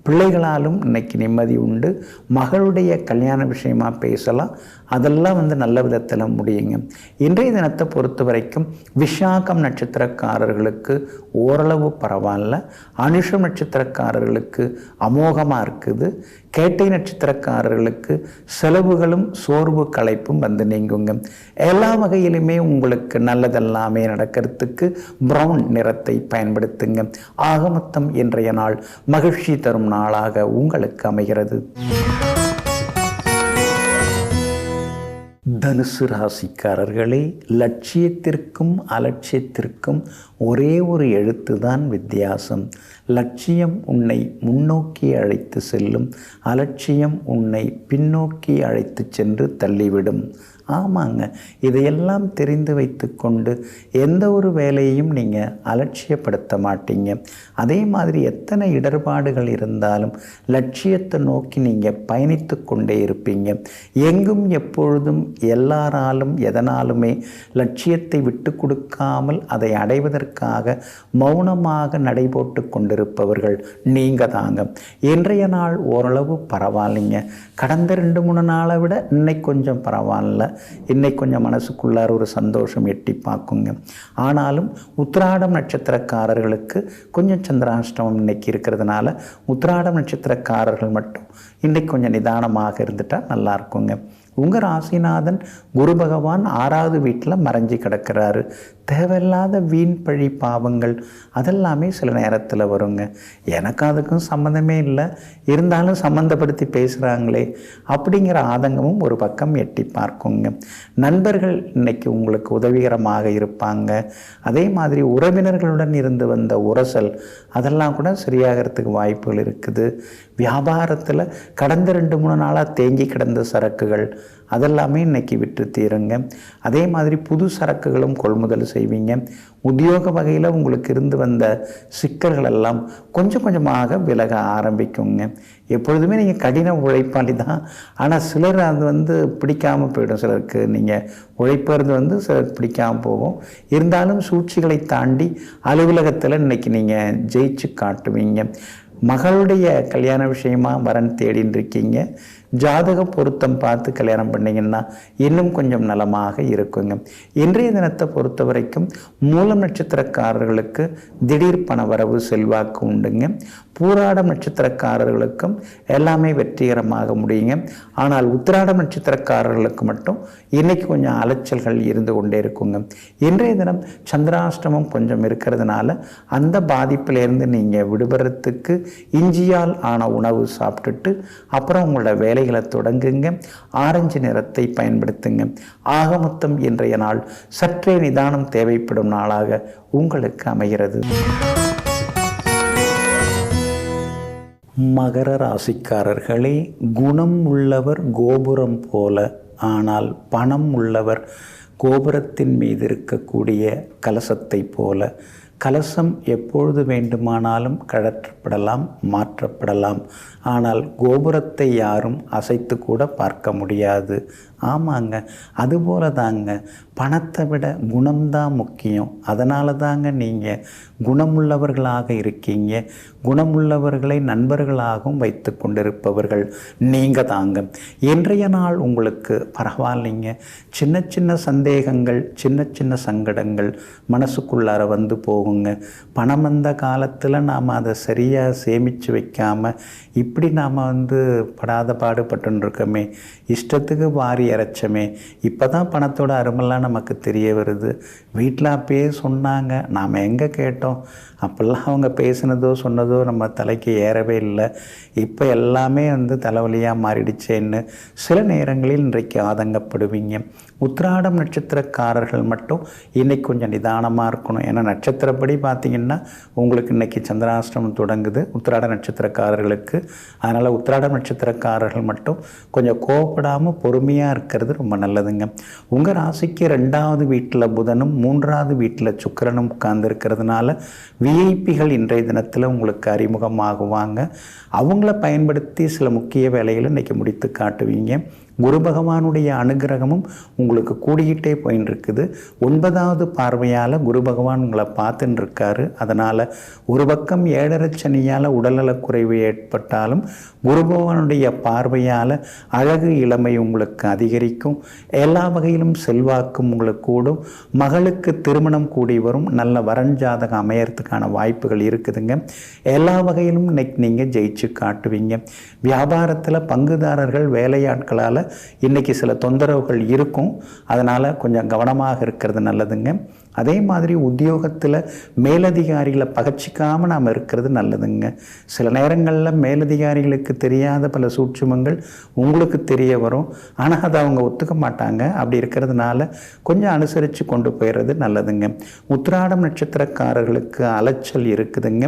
A: பிள்ளைகளாலும் இன்றைக்கி நிம்மதி உண்டு. மகளுடைய கல்யாண விஷயமாக பேசலாம், அதெல்லாம் நல்ல விதத்தில் முடியுங்க. இன்றைய தினத்தை பொறுத்த வரைக்கும் விஷாகம் நட்சத்திரக்காரர்களுக்கு ஓரளவு பரவாயில்ல, அனுஷம் நட்சத்திரக்காரர்களுக்கு அமோகமாக இருக்குது, கேட்டை நட்சத்திரக்காரர்களுக்கு செலவுகளும் சோர்வு களைப்பும் நீங்குங்க. எல்லா வகையிலுமே உங்களுக்கு நல்லதெல்லாமே நடக்கிறதுக்கு பிரவுன் நிறத்தை பயன்படுத்துங்க. ஆக மொத்தம் இன்றைய நாள் மகிழ்ச்சி தரும் நாளாக உங்களுக்கு அமைகிறது. தனுசு ராசிக்காரர்களே, லட்சியத்திற்கும் அலட்சியத்திற்கும் ஒரே ஒரு எழுத்து தான் வித்தியாசம். லட்சியம் உன்னை முன்னோக்கி அழைத்து செல்லும், அலட்சியம் உன்னை பின்னோக்கி அழைத்து சென்று தள்ளிவிடும். ஆமாங்க, இதையெல்லாம் தெரிந்து வைத்து கொண்டு எந்த ஒரு வேலையையும் நீங்கள் அலட்சியப்படுத்த மாட்டீங்க. அதே மாதிரி எத்தனை இடர்பாடுகள் இருந்தாலும் லட்சியத்தை நோக்கி நீங்கள் பயணித்து கொண்டே இருப்பீங்க. எங்கும் எப்பொழுதும் எல்லாராலும் எதனாலுமே லட்சியத்தை விட்டு கொடுக்காமல் அதை அடைவதற்காக மௌனமாக நடைபோட்டு கொண்டிருப்பவர்கள் நீங்கள் தாங்க. இன்றைய நாள் ஓரளவு பரவாயில்லைங்க. கடந்த 2-3 நாளை விட இன்னைக்கு கொஞ்சம் பரவாயில்ல. இன்னைக்கு கொஞ்சம் மனசுக்குள்ளார ஒரு சந்தோஷம் எட்டி பார்க்குங்க. ஆனாலும் உத்திராடம் நட்சத்திரக்காரர்களுக்கு கொஞ்சம் சந்திராஷ்டமம் இன்னைக்கு இருக்கிறதுனால உத்திராடம் நட்சத்திரக்காரர்கள் மட்டும் இன்னைக்கு கொஞ்சம் நிதானமாக இருந்துட்டால் நல்லா இருக்குங்க. உங்கள் ராசிநாதன் குரு பகவான் 6வது வீட்டில் மறைஞ்சி கிடக்கிறாரு. தேவையில்லாத வீண் பழி பாவங்கள் அதெல்லாமே சில நேரத்தில் வருங்க. எனக்கு அதுக்கும் சம்மந்தமே இல்லை, இருந்தாலும் சம்மந்தப்படுத்தி பேசுகிறாங்களே அப்படிங்கிற ஆதங்கமும் ஒரு பக்கம் எட்டி பார்க்குங்க. நண்பர்கள் இன்னைக்கு உங்களுக்கு உதவிகரமாக இருப்பாங்க. அதே மாதிரி உறவினர்களுடன் இருந்து வந்த உரசல் அதெல்லாம் கூட சரியாகிறதுக்கு வாய்ப்புகள் இருக்குது. வியாபாரத்தில் கடந்த 2-3 நாளாக தேங்கி கிடந்த சரக்குகள் அதெல்லாமே இன்றைக்கி விற்று தீருங்க. அதே மாதிரி புது சரக்குகளும் கொள்முதல் செய்வீங்க. உத்தியோக வகையில் உங்களுக்கு இருந்து வந்த சிக்கல்கள் எல்லாம் கொஞ்சம் கொஞ்சமாக விலக ஆரம்பிக்குங்க. எப்பொழுதுமே நீங்கள் கடின உழைப்பாளி தான். ஆனால் சிலர் அது பிடிக்காமல் போயிடும். சிலருக்கு நீங்கள் உழைப்பது சிலர் பிடிக்காமல் போகும். இருந்தாலும் சூழ்ச்சிகளை தாண்டி அலுவலகத்தில் இன்றைக்கி நீங்கள் ஜெயிச்சு காட்டுவீங்க. மகளுடைய கல்யாண விஷயமா வரன் தேடின்னு இருக்கீங்க. ஜாதக பொருத்தம் பார்த்து கல்யாணம் பண்ணிங்கன்னா இன்னும் கொஞ்சம் நலமாக இருக்குங்க. இன்றைய தினத்தை பொறுத்த வரைக்கும் மூலம் நட்சத்திரக்காரர்களுக்கு திடீர் பணவரவு செல்வாக்கு உண்டுங்க. பூராடம் நட்சத்திரக்காரர்களுக்கும் எல்லாமே வெற்றிகரமாக முடியுங்க. ஆனால் உத்திராடம் நட்சத்திரக்காரர்களுக்கு மட்டும் இன்னைக்கு கொஞ்சம் அலைச்சல்கள் இருந்து கொண்டே இருக்குங்க. இன்றைய தினம் சந்திராஷ்டமம் கொஞ்சம் இருக்கிறதுனால அந்த பாதிப்பிலிருந்து நீங்கள் விடுபடுறதுக்கு இஞ்சியால் ஆன உணவு சாப்பிட்டுட்டு அப்புறம் உங்களோட வேலைகளை தொடங்குங்க. ஆரஞ்சு நிறத்தை பயன்படுத்துங்க. ஆக மொத்தம் இன்றைய நாள் சற்றே நிதானம் தேவைப்படும் நாளாக உங்களுக்கு அமைகிறது. மகர ராசிக்காரர்களே, குணம் உள்ளவர் கோபுரம் போல, ஆனால் பணம் உள்ளவர் கோபுரத்தின் மீது இருக்கக்கூடிய கலசத்தை போல. கலசம் எப்பொழுது வேண்டுமானாலும் கழற்றப்படலாம், மாற்றப்படலாம். ஆனால் கோபுரத்தை யாரும் அசைத்து கூட பார்க்க முடியாது. ஆமாங்க, அதுபோல தாங்க பணத்தை விட குணம்தான் முக்கியம். அதனால தாங்க நீங்கள் குணமுள்ளவர்களாக இருக்கீங்க. குணமுள்ளவர்களை நண்பர்களாகவும் வைத்து கொண்டிருப்பவர்கள் நீங்கள் தாங்க. இன்றைய நாள் உங்களுக்கு பரவாயில்லைங்க. சின்ன சின்ன சந்தேகங்கள், சின்ன சின்ன சங்கடங்கள் மனசுக்குள்ளார போகுங்க. பணம் வந்த காலத்தில் நாம் அதை சரியாக சேமித்து வைக்காமல் இப்படி நாம் படாத பாடுபட்டுருக்கோமே, இஷ்டத்துக்கு வாரி இறைச்சமே, இப்போ தான் பணத்தோட அருமெல்லாம் நமக்கு தெரிய வருது. வீட்டில் அப்பயே சொன்னாங்க, நாம் எங்கே கேட்டோம்? அப்போல்லாம் அவங்க பேசினதோ சொன்னதோ நம்ம தலைக்கு ஏறவே இல்லை. இப்போ எல்லாமே தலைவலியாக மாறிடுச்சேன்னு சில நேரங்களில் இன்றைக்கு ஆதங்கப்படுவீங்க. உத்திராடம் நட்சத்திரக்காரர்கள் மட்டும் இன்றைக்கி கொஞ்சம் நிதானமாக இருக்கணும். ஏன்னா நட்சத்திரப்படி பார்த்திங்கன்னா உங்களுக்கு இன்றைக்கி சந்திராஷ்டமம் தொடங்குது உத்திராட நட்சத்திரக்காரர்களுக்கு. அதனால் உத்திராடம் நட்சத்திரக்காரர்கள் மட்டும் கொஞ்சம் கோவப்படாமல் பொறுமையாக இருக்கிறது ரொம்ப நல்லதுங்க. உங்கள் ராசிக்கு 2வது வீட்டில் புதனும் 3வது வீட்டில் சுக்கிரனும் உட்கார்ந்து இருக்கிறதுனால விஐபிகள் இன்றைய தினத்தில் உங்களுக்கு அறிமுகமாகுவாங்க. அவங்கள பயன்படுத்தி சில முக்கிய வேலைகளை இன்றைக்கி முடித்து காட்டுவீங்க. குரு பகவானுடைய அனுகிரகமும் உங்களுக்கு கூடிக்கிட்டே போயின்னு இருக்குது. 9வது பார்வையால் குரு பகவான் உங்களை பார்த்துன்னு இருக்காரு. அதனால் ஒரு பக்கம் 7.5 சனியால் உடல்நலக்குறைவு ஏற்பட்டாலும் குரு பகவானுடைய பார்வையால் அழகு இளமை உங்களுக்கு அதிகரிக்கும். எல்லா வகையிலும் செல்வாக்கும் உங்களுக்கு கூடும். மகளுக்கு திருமணம் கூடி வரும். நல்ல வரன் ஜாதகம் அமையறதுக்கான வாய்ப்புகள் இருக்குதுங்க. எல்லா வகையிலும் இன்னைக்கு நீங்கள் ஜெயிச்சு காட்டுவீங்க. வியாபாரத்தில் பங்குதாரர்கள் வேலையாட்களால் இன்றைக்கி சில தொந்தரவுகள் இருக்கும். அதனால் கொஞ்சம் கவனமாக இருக்கிறது நல்லதுங்க. அதே மாதிரி உத்தியோகத்தில் மேலதிகாரிகளை பகச்சிக்காமல் நாம் இருக்கிறது நல்லதுங்க. சில நேரங்களில் மேலதிகாரிகளுக்கு தெரியாத பல சூட்சுமங்கள் உங்களுக்கு தெரிய வரும். ஆனால் அதை அவங்க ஒத்துக்க மாட்டாங்க. அப்படி இருக்கிறதுனால கொஞ்சம் அனுசரித்து கொண்டு போயிடுறது நல்லதுங்க. உத்திராடம் நட்சத்திரக்காரர்களுக்கு அலைச்சல் இருக்குதுங்க.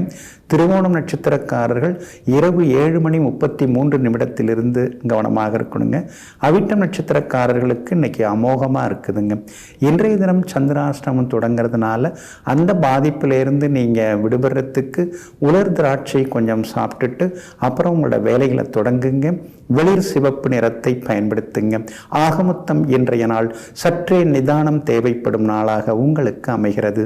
A: திருவோணம் நட்சத்திரக்காரர்கள் இரவு 7:33 கவனமாக இருக்கணுங்க. அவிட்டம் நட்சத்திரக்காரர்களுக்கு இன்னைக்கு அமோகமாக இருக்குதுங்க. இன்றைய தினம் சந்திராஷ்டமம் தொடங்கிறதுனால அந்த பாதிப்பிலிருந்து நீங்கள் விடுபடுறதுக்கு உலர் திராட்சை கொஞ்சம் சாப்பிட்டுட்டு அப்புறம் உங்களோட வேலைகளை தொடங்குங்க. வெளிர் சிவப்பு நிறத்தை பயன்படுத்துங்க. ஆகமொத்தம் இன்றைய நாள் சற்றே நிதானம் தேவைப்படும் நாளாக உங்களுக்கு அமைகிறது.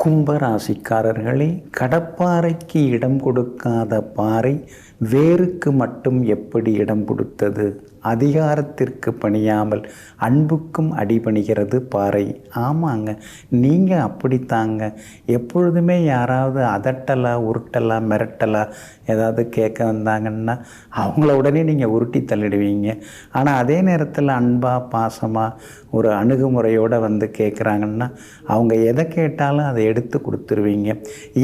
A: கும்பராசிக்காரர்களே, கடப்பாறைக்கு இடம் கொடுக்காத பாறை வேருக்கு மட்டும் எப்படி இடம் கொடுத்தது? அதிகாரத்திற்கு பணியாமல் அன்புக்கும் அடிபணிகிறது பாறை. ஆமாங்க, நீங்கள் அப்படித்தாங்க. எப்பொழுதுமே யாராவது அதட்டலாம், உருட்டலாம், மிரட்டலாம் ஏதாவது கேட்க வந்தாங்கன்னா அவங்கள உடனே நீங்கள் உருட்டி தள்ளிடுவீங்க. ஆனால் அதே நேரத்தில் அன்பாக பாசமாக ஒரு அணுகுமுறையோடு கேட்குறாங்கன்னா அவங்க எதை கேட்டாலும் அதை எடுத்து கொடுத்துருவீங்க.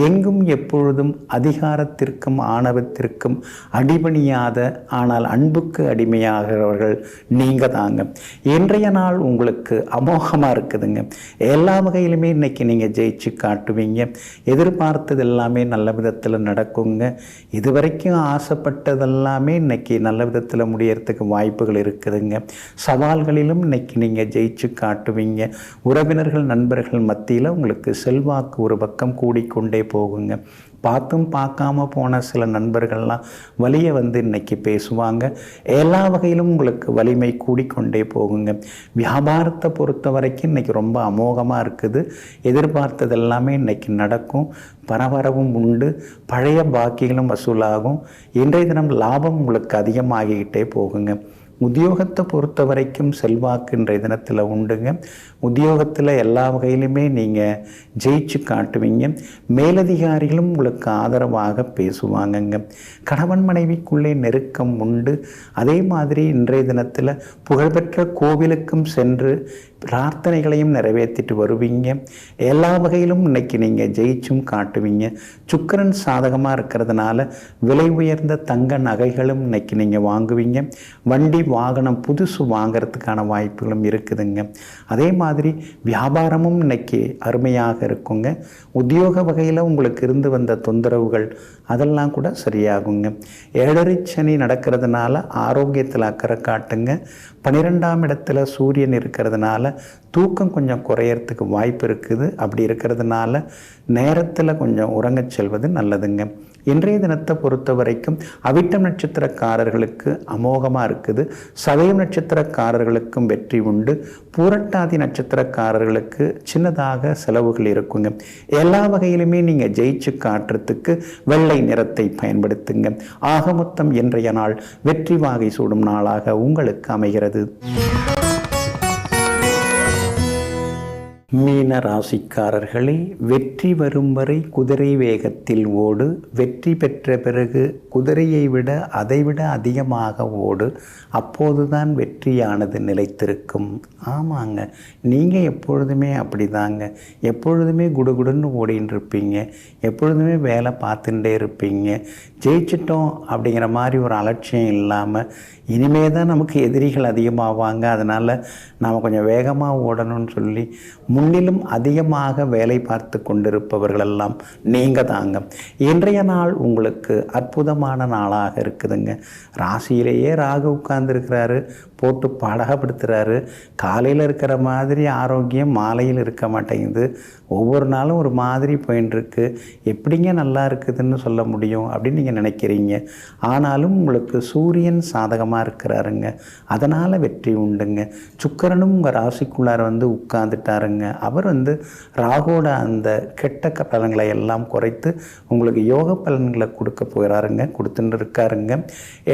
A: எங்கும் எப்பொழுதும் அதிகாரத்திற்கும் ஆணவத்திற்கும் அடிபணியாத ஆனால் அன்புக்கு அடிமையாக ஆகிறவர்கள் நீங்கள் தாங்க. இன்றைய நாள் உங்களுக்கு அமோகமாக இருக்குதுங்க. எல்லா வகையிலுமே இன்றைக்கி நீங்கள் ஜெயிச்சு காட்டுவீங்க. எதிர்பார்த்தது எல்லாமே நல்ல விதத்தில் நடக்குங்க. இதுவரைக்கும் ஆசைப்பட்டதெல்லாமே இன்றைக்கி நல்ல விதத்தில் முடியறதுக்கு வாய்ப்புகள் இருக்குதுங்க. சவால்களிலும் இன்றைக்கி நீங்கள் ஜெயிச்சு காட்டுவீங்க. உறவினர்கள் நண்பர்கள் மத்தியில் உங்களுக்கு செல்வாக்கு ஒரு பக்கம் கூடிக்கொண்டே போகுங்க. பார்த்தும் பார்க்காம போன சில நண்பர்கள்லாம் வலியை வந்து இன்றைக்கி பேசுவாங்க. எல்லா வகையிலும் உங்களுக்கு வலிமை கூடிக்கொண்டே போகுங்க. வியாபாரத்தை பொறுத்த வரைக்கும் இன்றைக்கி ரொம்ப அமோகமாக இருக்குது. எதிர்பார்த்தது எல்லாமே இன்றைக்கி நடக்கும். பரபரவும் உண்டு. பழைய பாக்கிகளும் வசூலாகும். இன்றைய தினம் லாபம் உங்களுக்கு அதிகமாகிக்கிட்டே போகுங்க. உத்தியோகத்தை பொறுத்த வரைக்கும் செல்வாக்கு இன்றைய தினத்தில் உண்டுங்க. உத்தியோகத்தில் எல்லா வகையிலுமே நீங்கள் ஜெயிச்சு காட்டுவீங்க. மேலதிகாரிகளும் உங்களுக்கு ஆதரவாக பேசுவாங்கங்க. கணவன் மனைவிக்குள்ளே நெருக்கம் உண்டு. அதே மாதிரி இன்றைய தினத்தில் புகழ்பெற்ற கோவிலுக்கும் சென்று பிரார்த்தனைகளையும் நிறைவேற்றிட்டு வருவீங்க. எல்லா வகையிலும் இன்னைக்கு நீங்கள் ஜெயிச்சும் காட்டுவீங்க. சுக்கிரன் சாதகமாக இருக்கிறதுனால விலை உயர்ந்த தங்க நகைகளும் இன்னைக்கு நீங்கள் வாங்குவீங்க. வண்டி வாகனம் புதுசு வாங்கிறதுக்கான வாய்ப்புகளும் இருக்குதுங்க. அதே மாதிரி வியாபாரமும் இன்னைக்கு அருமையாக இருக்குங்க. உத்தியோக வகையில் உங்களுக்கு இருந்து வந்த தொந்தரவுகள் அதெல்லாம் கூட சரியாகுங்க. 7.5 சனி நடக்கிறதுனால ஆரோக்கியத்தில் அக்கறை காட்டுங்க. 12ஆம் இடத்துல சூரியன் இருக்கிறதுனால தூக்கம் கொஞ்சம் குறையறதுக்கு வாய்ப்பு இருக்குது. அப்படி இருக்கிறதுனால நேரத்தில் கொஞ்சம் உறங்கச் செல்வது நல்லதுங்க. இன்றைய தினத்தை பொறுத்த வரைக்கும் அவிட்டம் நட்சத்திரக்காரர்களுக்கு அமோகமாக இருக்குது. சதயம் நட்சத்திரக்காரர்களுக்கும் வெற்றி உண்டு. பூரட்டாதி நட்சத்திரக்காரர்களுக்கு சின்னதாக செலவுகள் இருக்குங்க. எல்லா வகையிலுமே நீங்கள் ஜெயிச்சு காட்டுறதுக்கு வெள்ளை நிறத்தை பயன்படுத்துங்க. ஆக மொத்தம் இன்றைய நாள் வெற்றி வாகை சூடும் நாளாக உங்களுக்கு அமைகிறது. மீன ராசிக்காரர்களே, வெற்றி வரும் வரை குதிரை வேகத்தில் ஓடு. வெற்றி பெற்ற பிறகு குதிரையை விட அதைவிட அதிகமாக ஓடு. அப்போதுதான் வெற்றியானது நிலைத்திருக்கும். ஆமாங்க, நீங்கள் எப்பொழுதுமே அப்படி தாங்க. எப்பொழுதுமே குடுகுடுன்னு ஓடின்னு இருப்பீங்க. எப்பொழுதுமே வேலை பார்த்துட்டே இருப்பீங்க. ஜெயிச்சிட்டோம் அப்படிங்கிற மாதிரி ஒரு அலட்சியம் இல்லாமல் இனிமே தான் நமக்கு எதிரிகள் அதிகமாவாங்க, அதனால் நாம் கொஞ்சம் வேகமாக ஓடணும்னு சொல்லி முன்னிலும் அதிகமாக வேலை பார்த்து கொண்டிருப்பவர்களெல்லாம் நீங்கள் தாங்க. இன்றைய நாள் உங்களுக்கு அற்புதமான நாளாக இருக்குதுங்க. ராசியிலேயே ராகு உட்கார்ந்துருக்கிறாரு, போட்டு படகப்படுத்துகிறாரு. காலையில் இருக்கிற மாதிரி ஆரோக்கியம் மாலையில் இருக்க மாட்டேங்குது. ஒவ்வொரு நாளும் ஒரு மாதிரி போயின்ட்டுருக்கு. எப்படிங்க நல்லா இருக்குதுன்னு சொல்ல முடியும் அப்படின்னு நீங்கள் நினைக்கிறீங்க. ஆனாலும் உங்களுக்கு சூரியன் சாதகமாக இருக்கிறாருங்க. அதனால் வெற்றி உண்டுங்க. சுக்கிரனும் உங்கள் ராசிக்குள்ளார வந்து உட்கார்ந்துட்டாருங்க. அவர் வந்து ராகுவோட அந்த கெட்ட பலன்களை எல்லாம் குறைத்து உங்களுக்கு யோக பலன்களை கொடுக்க போகிறாருங்க, கொடுத்துட்டு இருக்காருங்க.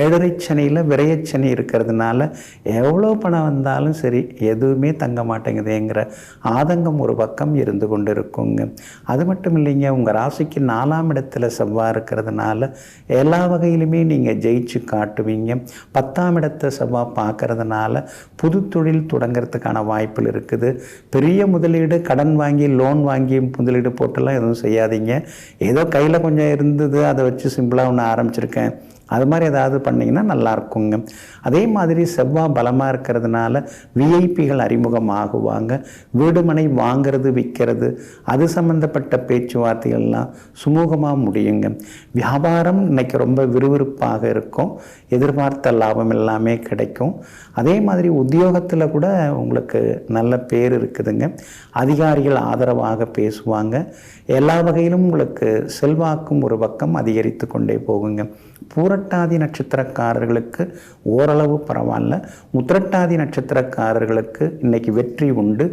A: 7.5 சனியில் விரயச்சனி இருக்கிறதுனால எவ்வளோ பணம் வந்தாலும் சரி எதுவுமே தங்க மாட்டேங்குதுங்கிற ஆதங்கம் ஒரு பக்கம் இருந்து கொண்டு இருக்குங்க. அது மட்டும் இல்லைங்க, உங்கள் ராசிக்கு 4ஆம் இடத்துல செவ்வாய் இருக்கிறதுனால எல்லா வகையிலுமே நீங்கள் ஜெயிச்சு காட்டுவீங்க. 10ஆம் இடத்தை செவ்வாய் பார்க்கறதுனால புது தொழில் தொடங்கிறதுக்கான வாய்ப்புகள் இருக்குது. பெரிய முதலீடு கடன் வாங்கி லோன் வாங்கி முதலீடு போட்டெல்லாம் எதுவும் செய்யாதீங்க. ஏதோ கையில் கொஞ்சம் இருந்தது அதை வச்சு சிம்பிளாக ஒன்று ஆரம்பிச்சிருக்கேன், அது மாதிரி ஏதாவது பண்ணிங்கன்னா நல்லா இருக்குங்க. அதே மாதிரி செவ்வாய் பலமாக இருக்கிறதுனால விஐபிகள் அறிமுகம் ஆகுவாங்க. வீடுமனை வாங்கிறது விற்கிறது அது சம்மந்தப்பட்ட பேச்சுவார்த்தைகள்லாம் சுமூகமாக முடியுங்க. வியாபாரம் இன்னைக்கு ரொம்ப விறுவிறுப்பாக இருக்கும். எதிர்பார்த்த லாபம் எல்லாமே கிடைக்கும். அதே மாதிரி உத்தியோகத்தில் கூட உங்களுக்கு நல்ல பேர் இருக்குதுங்க. அதிகாரிகள் ஆதரவாக பேசுவாங்க. எல்லா வகையிலும் உங்களுக்கு செல்வாக்கும் ஒரு பக்கம் அதிகரித்து கொண்டே போகுங்க. பூரட்டாதி நட்சத்திரக்காரர்களுக்கு ஓரளவு பரவாயில்ல. உத்திரட்டாதி நட்சத்திரக்காரர்களுக்கு இன்னைக்கு வெற்றி உண்டு.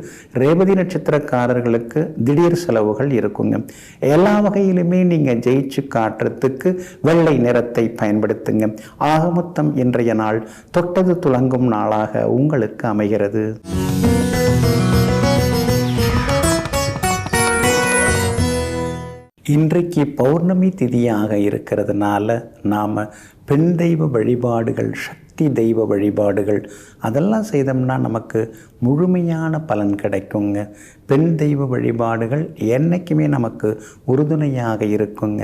A: ரேவதி நட்சத்திரக்காரர்களுக்கு திடீர் செலவுகள் இருக்குங்க. எல்லா வகையிலுமே நீங்கள் ஜெயிச்சு காட்டுறதுக்கு வெள்ளை நிறத்தை பயன்படுத்துங்க. ஆக மொத்தம் இன்றைய நாள் தொட்டது துளங்கும் நாளாக உங்களுக்கு அமைகிறது. இன்றைக்கு பௌர்ணமி திதியாக இருக்கிறதுனால நாம் பெண் தெய்வ வழிபாடுகள், சக்தி தெய்வ வழிபாடுகள் அதெல்லாம் செய்தோம்னா நமக்கு முழுமையான பலன் கிடைக்குங்க. பெண் தெய்வ வழிபாடுகள் என்றைக்குமே நமக்கு உறுதுணையாக இருக்குங்க.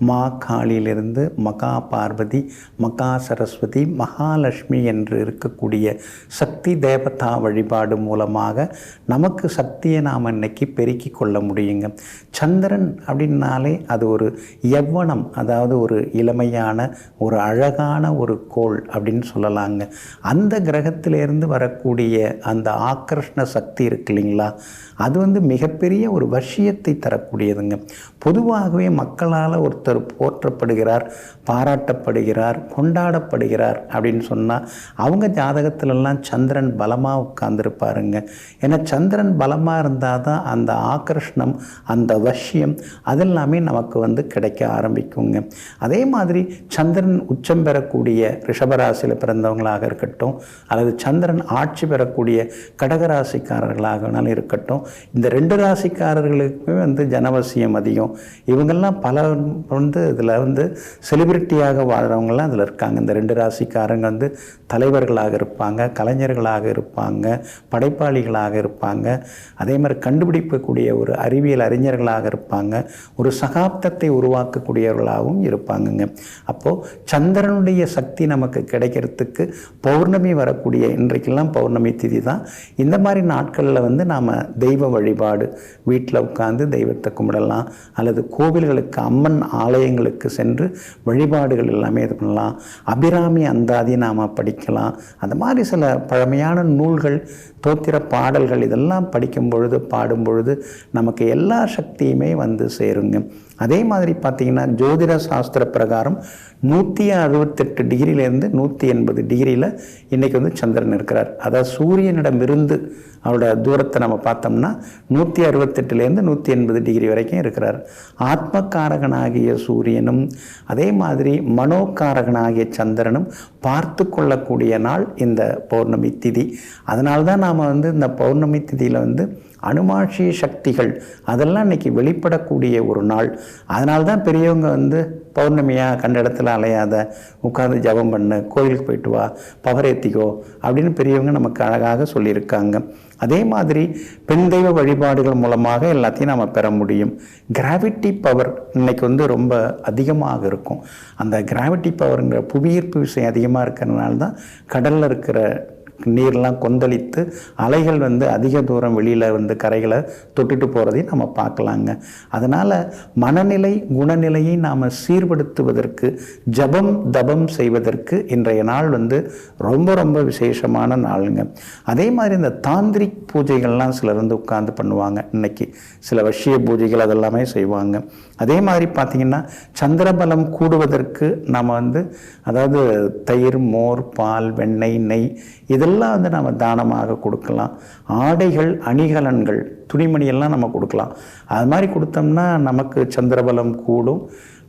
A: மா காளியிலிருந்து மகா பார்வதி, மகா சரஸ்வதி, மகாலட்சுமி என்று இருக்கக்கூடிய சக்தி தேவதா வழிபாடு மூலமாக நமக்கு சக்தியை நாம் இன்னைக்கு பெருக்கி கொள்ள முடியுங்க. சந்திரன் அப்படின்னாலே அது ஒரு யவ்வனம், அதாவது ஒரு இளமையான ஒரு அழகான ஒரு கோள் அப்படின்னு சொல்லலாங்க. அந்த கிரகத்திலேருந்து வரக்கூடிய அந்த ஆக்கர்ஷண சக்தி இருக்கு இல்லைங்களா, அது மிகப்பெரிய ஒரு வசியத்தை தரக்கூடியதுங்க. பொதுவாகவே மக்களால் ஒருத்தர் போற்றப்படுகிறார், பாராட்டப்படுகிறார், கொண்டாடப்படுகிறார் அப்படின்னு சொன்னால் அவங்க ஜாதகத்திலெல்லாம் சந்திரன் பலமாக உட்கார்ந்துருப்பாருங்க. ஏன்னா சந்திரன் பலமாக இருந்தால் தான் அந்த ஆக்கர்ஷணம், அந்த வசியம் அதெல்லாமே நமக்கு கிடைக்க ஆரம்பிக்குங்க. அதே மாதிரி சந்திரன் உச்சம் பெறக்கூடிய ரிஷபராசியில் பிறந்தவங்களாக இருக்கட்டும், அல்லது சந்திரன் ஆட்சி பெறக்கூடிய கடகராசிக்காரர்களாக இருக்கட்டும், இந்த 2 ராசிக்காரர்களுக்குமே ஜனவசியம் அதிகம். இவங்கெல்லாம் பல இதில் செலிபிரிட்டியாக வாழ்கிறவங்களாம் இதில் இருக்காங்க. இந்த 2 ராசிக்காரங்க தலைவர்களாக இருப்பாங்க, கலைஞர்களாக இருப்பாங்க, படைப்பாளிகளாக இருப்பாங்க, அதே மாதிரி கண்டுபிடிக்கக்கூடிய ஒரு அறிவியல் அறிஞர்களாக இருப்பாங்க, ஒரு சகாப்தத்தை உருவாக்கக்கூடியவர்களாகவும் இருப்பாங்கங்க. அப்போது சந்திரனுடைய சக்தி நமக்கு கிடைக்கிறதுக்கு பௌர்ணமி வரக்கூடிய இன்றைக்கெல்லாம் பௌர்ணமி திதி தான். இந்த மாதிரி நாட்களில் நாம் தெய்வ வழிபாடு வீட்டில் உட்கார்ந்து தெய்வத்தை கும்பிடலாம், அல்லது கோவில்களுக்கு அம்மன் ஆலயங்களுக்கு சென்று வழிபாடுகள் எல்லாமே இது பண்ணலாம். அபிராமி அந்தாதி நாம் படிக்கலாம். அந்த மாதிரி சில பழமையான நூல்கள், தோத்திர பாடல்கள் இதெல்லாம் படிக்கும் பொழுது, பாடும் பொழுது நமக்கு எல்லா சக்தியுமே சேருங்க. அதே மாதிரி பார்த்திங்கன்னா ஜோதிட சாஸ்திர பிரகாரம் 168 டிகிரியிலேருந்து 180 டிகிரியில் இன்றைக்கி சந்திரன் இருக்கிறார். அதாவது சூரியனிடமிருந்து அவரோட தூரத்தை நம்ம பார்த்தோம்னா 168லேருந்து 180 டிகிரி வரைக்கும் இருக்கிறார். ஆத்மக்காரகனாகிய சூரியனும் அதே மாதிரி மனோக்காரகனாகிய சந்திரனும் பார்த்து கொள்ளக்கூடிய நாள் இந்த பௌர்ணமி திதி. அதனால்தான் நாம் இந்த பௌர்ணமி திதியில் அனுமாட்சி சக்திகள் அதெல்லாம் இன்றைக்கி வெளிப்படக்கூடிய ஒரு நாள். அதனால்தான் பெரியவங்க பௌர்ணமியாக கண்ட இடத்துல அலையாத, உட்காந்து ஜபம் பண்ணு, கோயிலுக்கு போயிட்டு வா, பவரேத்திக்கோ அப்படின்னு பெரியவங்க நமக்கு அழகாக சொல்லியிருக்காங்க. அதே மாதிரி பெண் தெய்வ வழிபாடுகள் மூலமாக எல்லாத்தையும் நாம் பெற முடியும். கிராவிட்டி பவர் இன்னைக்கு ரொம்ப அதிகமாக இருக்கும். அந்த கிராவிட்டி பவருங்கிற புவியீர்ப்பு விசை அதிகமாக இருக்கிறதுனால தான் கடலில் இருக்கிற நீர்லாம் கொந்தளித்து அலைகள் அதிக தூரம் வெளியில் கரைகளை தொட்டுட்டு போகிறதையும் நம்ம பார்க்கலாங்க. அதனால் மனநிலை, குணநிலையை நாம் சீர்படுத்துவதற்கு, ஜபம் தபம் செய்வதற்கு இன்றைய நாள் ரொம்ப ரொம்ப விசேஷமான நாளுங்க. அதே மாதிரி இந்த தாந்திரிக் பூஜைகள்லாம் சிலர் உட்கார்ந்து பண்ணுவாங்க. இன்னைக்கு சில வசிய பூஜைகள் அதெல்லாமே செய்வாங்க. அதே மாதிரி பார்த்திங்கன்னா சந்திரபலம் கூடுவதற்கு நாம் அதாவது தயிர், மோர், பால், வெண்ணெய், நெய் இதெல்லாம் நம்ம தானமாக கொடுக்கலாம். ஆடைகள், அணிகலன்கள், துணிமணியெல்லாம் நம்ம கொடுக்கலாம். அது மாதிரி கொடுத்தோம்னா நமக்கு சந்திரபலம் கூடும்.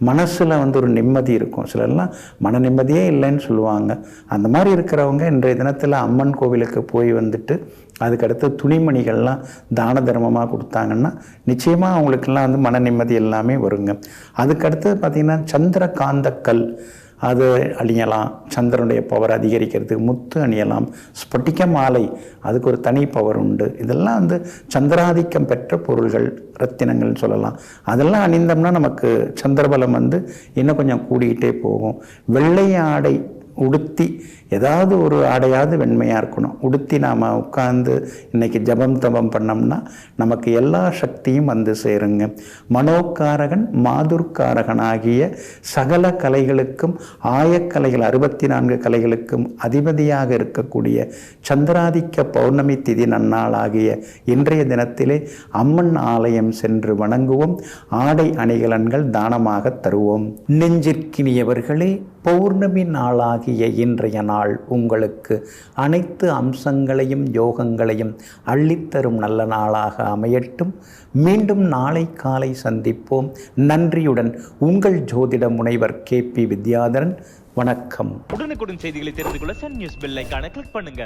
A: மனசில் ஒரு நிம்மதி இருக்கும். சிலர்லாம் மன நிம்மதியே இல்லைன்னு சொல்லுவாங்க. அந்த மாதிரி இருக்கிறவங்க இன்றைய தினத்தில் அம்மன் கோவிலுக்கு போய் அதுக்கடுத்து துணிமணிகள்லாம் தான தர்மமாக கொடுத்தாங்கன்னா நிச்சயமாக அவங்களுக்கெல்லாம் மன நிம்மதி எல்லாமே வருங்க. அதுக்கடுத்து பார்த்திங்கன்னா சந்திரகாந்தக்கல் அது அணியலாம். சந்திரனுடைய பவர் அதிகரிக்கிறதுக்கு முத்து அணியலாம். ஸ்பட்டிக மாலை, அதுக்கு ஒரு தனி பவர் உண்டு. இதெல்லாம் சந்திராதிக்கம் பெற்ற பொருள்கள், ரத்தினங்கள்னு சொல்லலாம். அதெல்லாம் அணிந்தோம்னா நமக்கு சந்திரபலம் இன்னும் கொஞ்சம் கூடிக்கிட்டே போகும். வெள்ளை ஆடை உடுத்தி, ஏதாவது ஒரு ஆடையாவது வெண்மையாக இருக்கணும், உடுத்தி நாம் உட்கார்ந்து இன்றைக்கி ஜபம் தபம் பண்ணோம்னா நமக்கு எல்லா சக்தியும் சேருங்க. மனோக்காரகன், மாதுர்காரகனாகிய சகல கலைகளுக்கும், ஆயக்கலைகள் 64 கலைகளுக்கும் அதிபதியாக இருக்கக்கூடிய சந்திராதிக்க பௌர்ணமி திதி நன்னாளாகிய இன்றைய தினத்திலே அம்மன் ஆலயம் சென்று வணங்குவோம். ஆடை அணிகலன்கள் தானமாக தருவோம். நெஞ்சிற்கினியவர்களே, பௌர்ணமி நாளாகிய இன்றைய நாள் உங்களுக்கு அனைத்து அம்சங்களையும் யோகங்களையும் அள்ளித்தரும் நல்ல நாளாக அமையட்டும். மீண்டும் நாளை காலை சந்திப்போம். நன்றியுடன் உங்கள் ஜோதிட முனைவர் KP வித்யாதரன். வணக்கம்.
B: உடனுக்குடன் செய்திகளை தெரிந்து கொள்ள சன் நியூஸ் பெல் ஐகானை கிளிக் பண்ணுங்க.